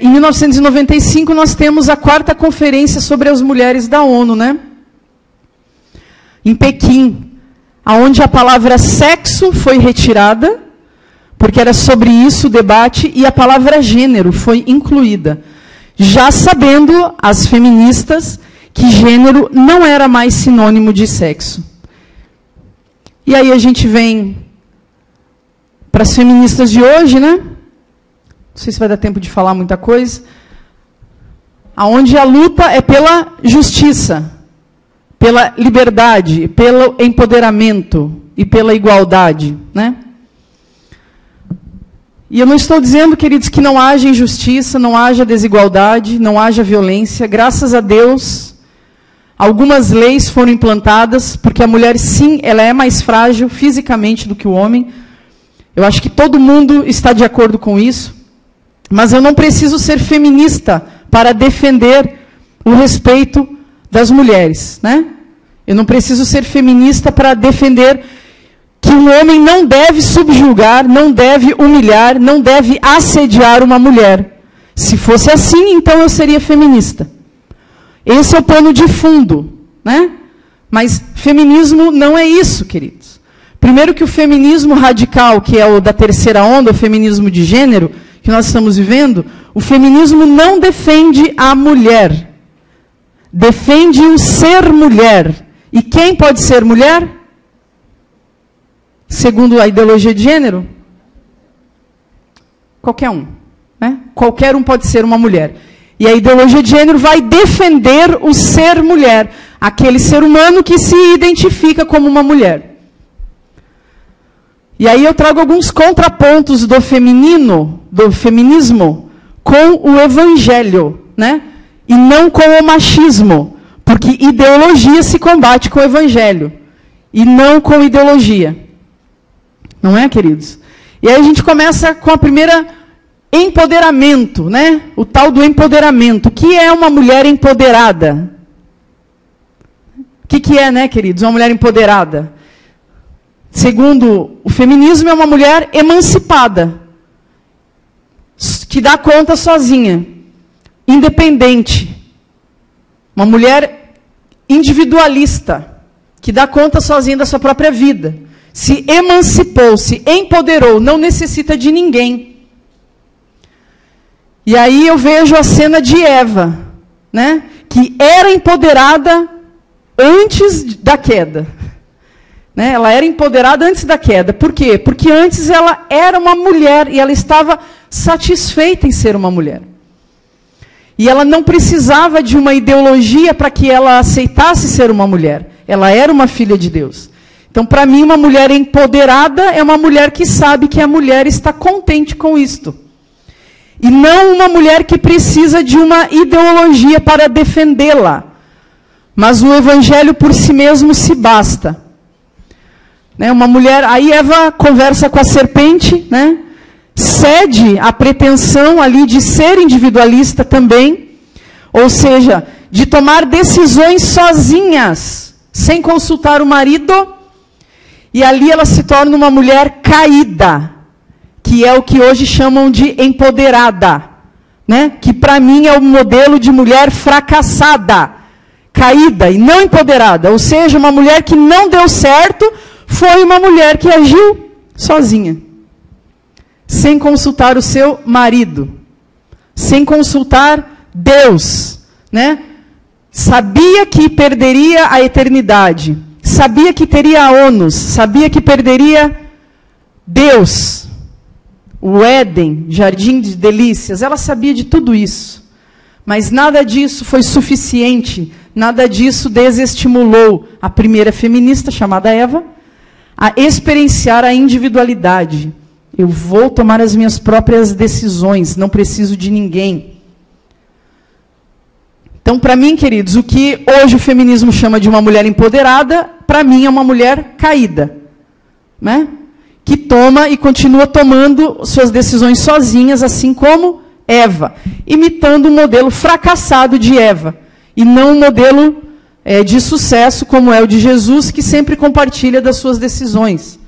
S1: em 1995, nós temos a 4ª Conferência sobre as Mulheres da ONU, né? Em Pequim, onde a palavra sexo foi retirada, porque era sobre isso o debate, e a palavra gênero foi incluída. Já sabendo, as feministas, que gênero não era mais sinônimo de sexo. E aí a gente vem para as feministas de hoje, né? Não sei se vai dar tempo de falar muita coisa. Aonde a luta é pela justiça, pela liberdade, pelo empoderamento e pela igualdade, né? E eu não estou dizendo, queridos, que não haja injustiça, não haja desigualdade, não haja violência. Graças a Deus, algumas leis foram implantadas, porque a mulher, sim, ela é mais frágil fisicamente do que o homem. Eu acho que todo mundo está de acordo com isso. Mas eu não preciso ser feminista para defender o respeito das mulheres, né? Eu não preciso ser feminista para defender que um homem não deve subjugar, não deve humilhar, não deve assediar uma mulher. Se fosse assim, então eu seria feminista. Esse é o pano de fundo, né? Mas feminismo não é isso, queridos. Primeiro que o feminismo radical, que é o da terceira onda, o feminismo de gênero, que nós estamos vivendo, o feminismo não defende a mulher. Defende o ser mulher. E quem pode ser mulher? Segundo a ideologia de gênero? Qualquer um. Né? Qualquer um pode ser uma mulher. E a ideologia de gênero vai defender o ser mulher. Aquele ser humano que se identifica como uma mulher. E aí eu trago alguns contrapontos do feminismo, com o evangelho, né? E não com o machismo. Porque ideologia se combate com o evangelho. E não com ideologia. Não é, queridos? E aí a gente começa com a primeira empoderamento, né? O tal do empoderamento. O que é uma mulher empoderada? O que é, né, queridos? Uma mulher empoderada. Segundo o feminismo, é uma mulher emancipada, que dá conta sozinha, independente. Uma mulher individualista, que dá conta sozinha da sua própria vida. Se emancipou, se empoderou, não necessita de ninguém. E aí eu vejo a cena de Eva, né, que era empoderada antes da queda. Né? Ela era empoderada antes da queda. Por quê? Porque antes ela era uma mulher e ela estava satisfeita em ser uma mulher. E ela não precisava de uma ideologia para que ela aceitasse ser uma mulher. Ela era uma filha de Deus. Então, para mim, uma mulher empoderada é uma mulher que sabe que a mulher está contente com isto. E não uma mulher que precisa de uma ideologia para defendê-la. Mas o evangelho por si mesmo se basta. Né, uma mulher, aí Eva conversa com a serpente, né, cede à pretensão ali de ser individualista também, ou seja, de tomar decisões sozinhas, sem consultar o marido, e ali ela se torna uma mulher caída, que é o que hoje chamam de empoderada, né, que para mim é o modelo de mulher fracassada, caída e não empoderada, ou seja, uma mulher que não deu certo, foi uma mulher que agiu sozinha, sem consultar o seu marido, sem consultar Deus, né? Sabia que perderia a eternidade, sabia que teria ônus, sabia que perderia Deus, o Éden, jardim de delícias, ela sabia de tudo isso, mas nada disso foi suficiente, nada disso desestimulou a primeira feminista, chamada Eva, a experienciar a individualidade. Eu vou tomar as minhas próprias decisões, não preciso de ninguém. Então, para mim, queridos, o que hoje o feminismo chama de uma mulher empoderada, para mim é uma mulher caída, né? Que toma e continua tomando suas decisões sozinhas, assim como Eva, imitando um modelo fracassado de Eva, e não um modelo de sucesso, como é o de Jesus, que sempre compartilha das suas decisões.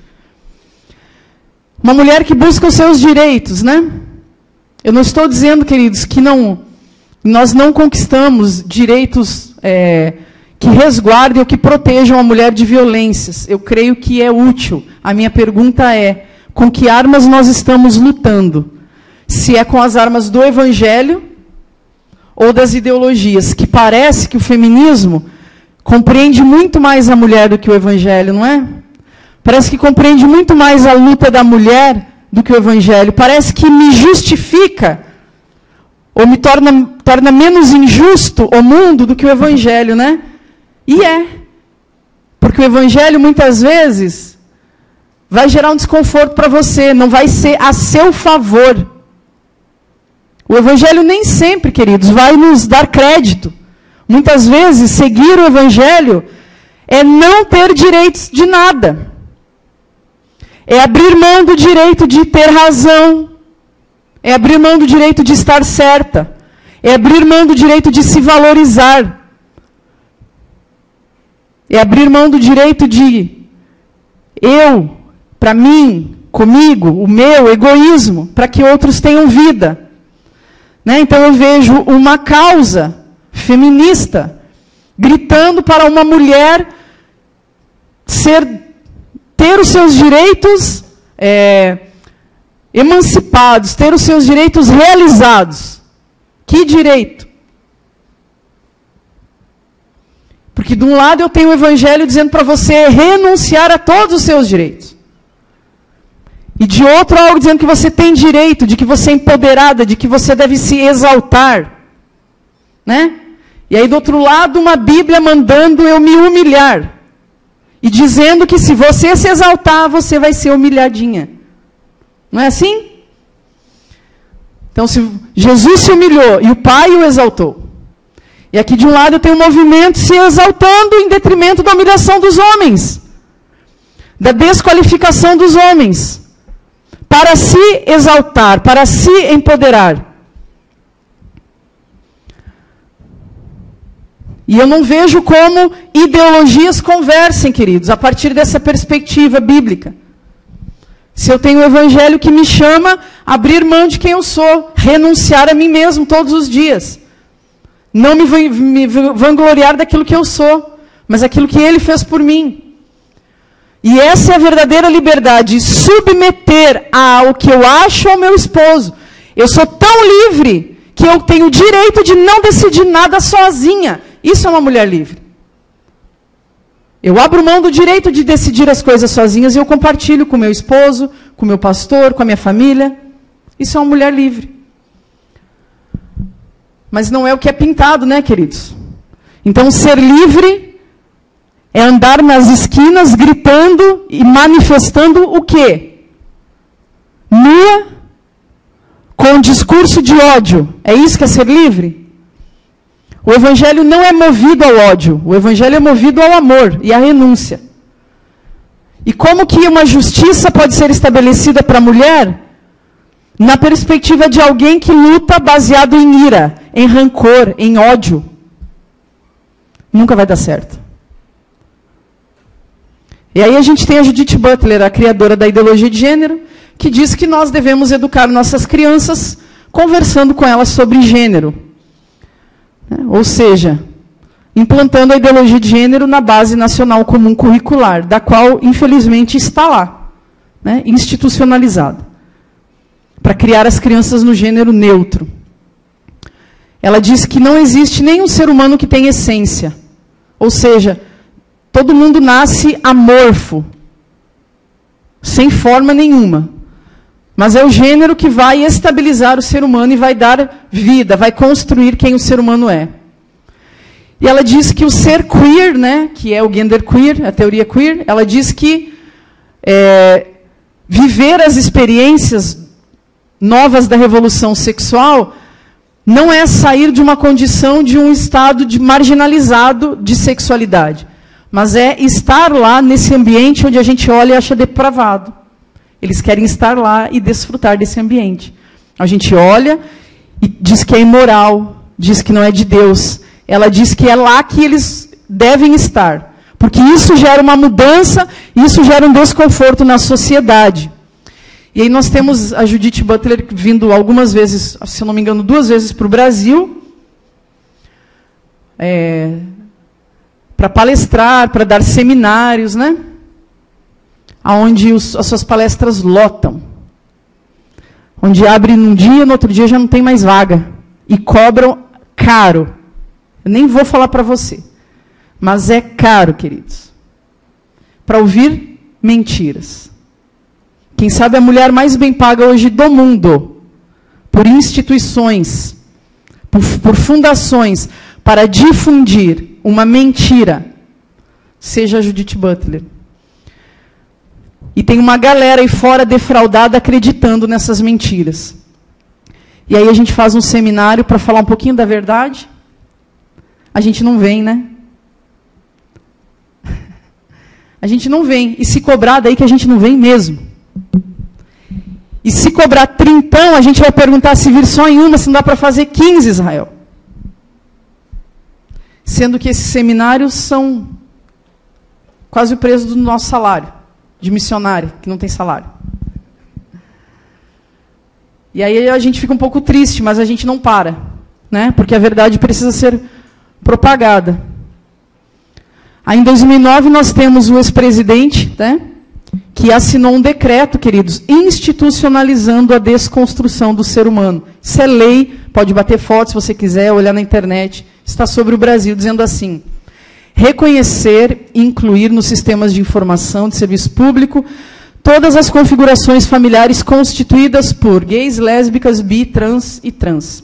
S1: Uma mulher que busca os seus direitos, né? Eu não estou dizendo, queridos, que nós não conquistamos direitos que resguardem ou que protejam a mulher de violências. Eu creio que é útil. A minha pergunta é, com que armas nós estamos lutando? Se é com as armas do Evangelho ou das ideologias, que parece que o feminismo compreende muito mais a mulher do que o Evangelho, não é? Parece que compreende muito mais a luta da mulher do que o Evangelho. Parece que me justifica, ou me torna menos injusto o mundo do que o Evangelho, né? E é. Porque o Evangelho, muitas vezes, vai gerar um desconforto para você, não vai ser a seu favor. O Evangelho nem sempre, queridos, vai nos dar crédito. Muitas vezes, seguir o Evangelho é não ter direitos de nada. É abrir mão do direito de ter razão. É abrir mão do direito de estar certa. É abrir mão do direito de se valorizar. É abrir mão do direito de eu, para mim, comigo, o meu egoísmo, para que outros tenham vida. Né? Então eu vejo uma causa gritando para uma mulher ser ter os seus direitos emancipados, ter os seus direitos realizados. Que direito? Porque de um lado eu tenho o Evangelho dizendo para você renunciar a todos os seus direitos. E de outro algo dizendo que você tem direito, de que você é empoderada, de que você deve se exaltar. Né? E aí do outro lado uma Bíblia mandando eu me humilhar. E dizendo que se você se exaltar, você vai ser humilhadinha. Não é assim? Então se Jesus se humilhou e o Pai o exaltou. E aqui de um lado eu tenho um movimento se exaltando em detrimento da humilhação dos homens. Da desqualificação dos homens. Para se exaltar, para se empoderar. E eu não vejo como ideologias conversem, queridos, a partir dessa perspectiva bíblica. Se eu tenho o Evangelho que me chama a abrir mão de quem eu sou, renunciar a mim mesmo todos os dias. Não me vangloriar daquilo que eu sou, mas aquilo que Ele fez por mim. E essa é a verdadeira liberdade, submeter ao que eu acho ao meu esposo. Eu sou tão livre que eu tenho o direito de não decidir nada sozinha. Isso é uma mulher livre. Eu abro mão do direito de decidir as coisas sozinhas e eu compartilho com meu esposo, com meu pastor, com a minha família. Isso é uma mulher livre. Mas não é o que é pintado, né, queridos? Então, ser livre é andar nas esquinas gritando e manifestando o quê? Nua, com discurso de ódio. É isso que é ser livre? O Evangelho não é movido ao ódio. O Evangelho é movido ao amor e à renúncia. E como que uma justiça pode ser estabelecida para a mulher? Na perspectiva de alguém que luta baseado em ira, em rancor, em ódio. Nunca vai dar certo. E aí a gente tem a Judith Butler, a criadora da ideologia de gênero, que diz que nós devemos educar nossas crianças conversando com elas sobre gênero. Ou seja, implantando a ideologia de gênero na base nacional comum curricular, da qual, infelizmente, está lá, né, institucionalizada, para criar as crianças no gênero neutro. Ela diz que não existe nenhum ser humano que tenha essência. Ou seja, todo mundo nasce amorfo, sem forma nenhuma. Mas é o gênero que vai estabilizar o ser humano e vai dar vida, vai construir quem o ser humano é. E ela diz que o ser queer, né, que é o gender queer, a teoria queer, ela diz que viver as experiências novas da revolução sexual não é sair de uma condição de um estado marginalizado de sexualidade, mas é estar lá nesse ambiente onde a gente olha e acha depravado. Eles querem estar lá e desfrutar desse ambiente. A gente olha e diz que é imoral, diz que não é de Deus. Ela diz que é lá que eles devem estar, porque isso gera uma mudança, isso gera um desconforto na sociedade. E aí nós temos a Judith Butler vindo algumas vezes, se eu não me engano, 2 vezes para o Brasil, para palestrar, para dar seminários, né? Onde as suas palestras lotam. Onde abre num dia, no outro dia já não tem mais vaga. E cobram caro. Eu nem vou falar para você. Mas é caro, queridos. Para ouvir mentiras. Quem sabe a mulher mais bem paga hoje do mundo, por instituições, por fundações, para difundir uma mentira, seja a Judith Butler. E tem uma galera aí fora defraudada acreditando nessas mentiras. E aí a gente faz um seminário para falar um pouquinho da verdade. A gente não vem, né? A gente não vem. E se cobrar, daí que a gente não vem mesmo. E se cobrar 30, a gente vai perguntar se vir só em uma, se não dá para fazer 15, Israel. Sendo que esses seminários são quase o preço do nosso salário, de missionário, que não tem salário. E aí a gente fica um pouco triste, mas a gente não para, né? Porque a verdade precisa ser propagada. Aí em 2009 nós temos o ex-presidente, né? que assinou um decreto, queridos, institucionalizando a desconstrução do ser humano. Isso é lei, pode bater foto se você quiser, olhar na internet, está sobre o Brasil, dizendo assim: reconhecer e incluir nos sistemas de informação de serviço público todas as configurações familiares constituídas por gays, lésbicas, bi, trans e trans.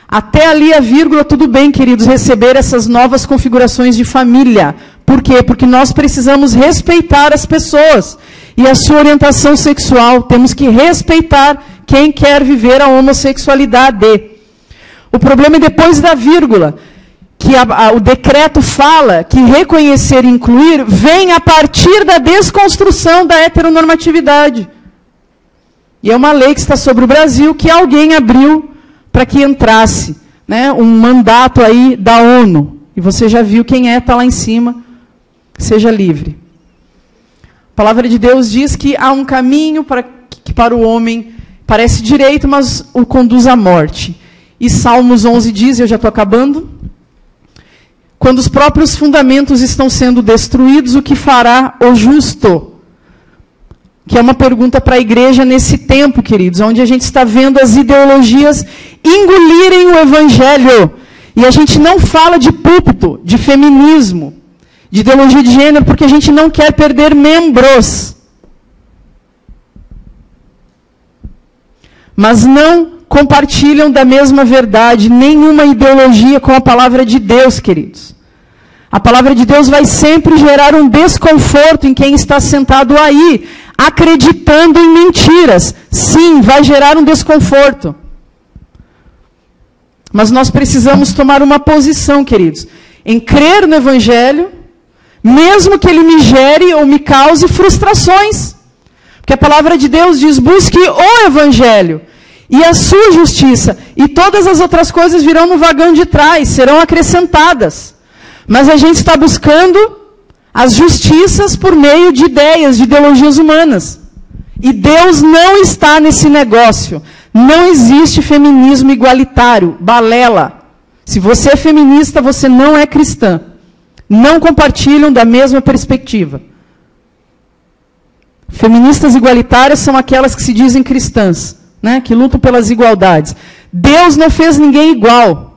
S1: Até ali a vírgula, tudo bem, queridos, receber essas novas configurações de família. Por quê? Porque nós precisamos respeitar as pessoas e a sua orientação sexual. Temos que respeitar quem quer viver a homossexualidade. O problema é depois da vírgula, que o decreto fala que reconhecer e incluir vem a partir da desconstrução da heteronormatividade. E é uma lei que está sobre o Brasil, que alguém abriu para que entrasse, né, um mandato aí da ONU. E você já viu quem é, está lá em cima. Seja livre. A palavra de Deus diz que há um caminho que para o homem parece direito, mas o conduz à morte. E Salmos 11 diz, eu já estou acabando, quando os próprios fundamentos estão sendo destruídos, o que fará o justo? Que é uma pergunta para a igreja nesse tempo, queridos, onde a gente está vendo as ideologias engolirem o evangelho. E a gente não fala de púlpito, de feminismo, de ideologia de gênero, porque a gente não quer perder membros. Mas não compartilham da mesma verdade, nenhuma ideologia com a palavra de Deus, queridos. A palavra de Deus vai sempre gerar um desconforto em quem está sentado aí, acreditando em mentiras. Sim, vai gerar um desconforto. Mas nós precisamos tomar uma posição, queridos, em crer no Evangelho, mesmo que ele me gere ou me cause frustrações. Porque a palavra de Deus diz, busque o Evangelho e a sua justiça, e todas as outras coisas virão no vagão de trás, serão acrescentadas. Mas a gente está buscando as justiças por meio de ideias, de ideologias humanas. E Deus não está nesse negócio. Não existe feminismo igualitário, balela. Se você é feminista, você não é cristã. Não compartilham da mesma perspectiva. Feministas igualitárias são aquelas que se dizem cristãs, né, que lutam pelas igualdades. Deus não fez ninguém igual.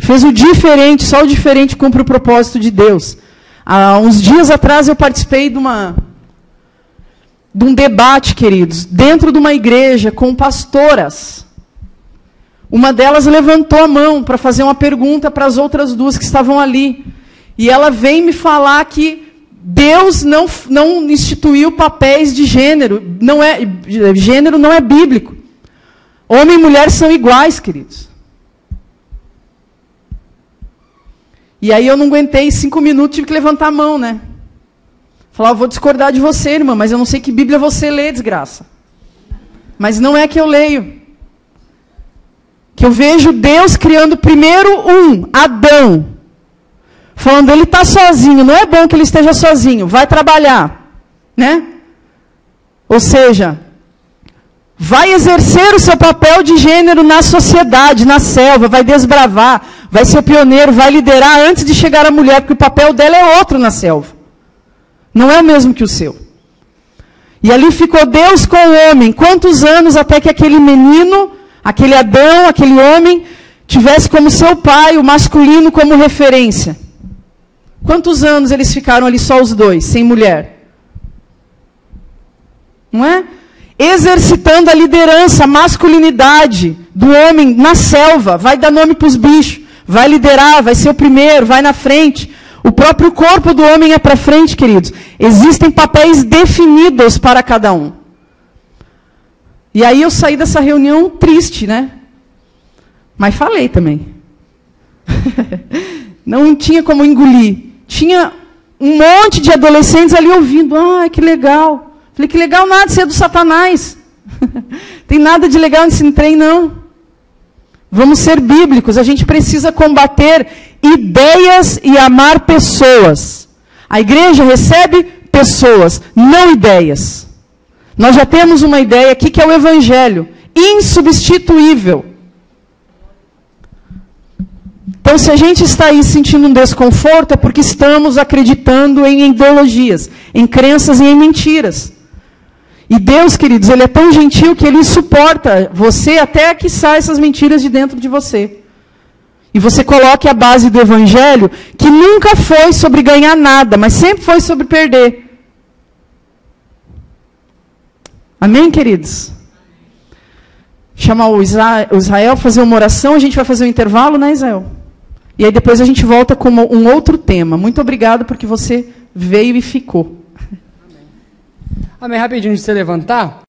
S1: Fez o diferente, só o diferente cumpre o propósito de Deus. Há uns dias atrás eu participei de um debate, queridos, dentro de uma igreja com pastoras. Uma delas levantou a mão para fazer uma pergunta para as outras duas que estavam ali. E ela vem me falar que Deus não instituiu papéis de gênero. Gênero não é bíblico. Homem e mulher são iguais, queridos. E aí eu não aguentei 5 minutos, tive que levantar a mão, né? Falar, eu vou discordar de você, irmã, mas eu não sei que Bíblia você lê, desgraça. Mas não é que eu leio. Que eu vejo Deus criando primeiro Adão. Falando, ele está sozinho, não é bom que ele esteja sozinho, vai trabalhar. Né? Ou seja, vai exercer o seu papel de gênero na sociedade, na selva, vai desbravar, vai ser pioneiro, vai liderar antes de chegar a mulher, porque o papel dela é outro na selva. Não é o mesmo que o seu. E ali ficou Deus com o homem. Quantos anos até que aquele menino, aquele Adão, aquele homem, tivesse como seu pai o masculino como referência? Quantos anos eles ficaram ali só os dois, sem mulher? Não é? Exercitando a liderança, a masculinidade do homem na selva. Vai dar nome para os bichos. Vai liderar, vai ser o primeiro, vai na frente. O próprio corpo do homem é para frente, queridos. Existem papéis definidos para cada um. E aí eu saí dessa reunião triste, né? Mas falei também. Não tinha como engolir. Tinha um monte de adolescentes ali ouvindo. Ah, que legal. Falei, que legal nada, você é do Satanás. Tem nada de legal nesse trem, não. Vamos ser bíblicos, a gente precisa combater ideias e amar pessoas. A igreja recebe pessoas, não ideias. Nós já temos uma ideia aqui que é o Evangelho, insubstituível. Então, se a gente está aí sentindo um desconforto, é porque estamos acreditando em ideologias, em crenças e em mentiras. E Deus, queridos, Ele é tão gentil que Ele suporta você até que saia essas mentiras de dentro de você. E você coloque a base do Evangelho, que nunca foi sobre ganhar nada, mas sempre foi sobre perder. Amém, queridos? Chamar o Israel, fazer uma oração, a gente vai fazer um intervalo, né, Israel? E aí depois a gente volta com um outro tema. Muito obrigado porque você veio e ficou.
S3: Amém. Rapidinho de você levantar.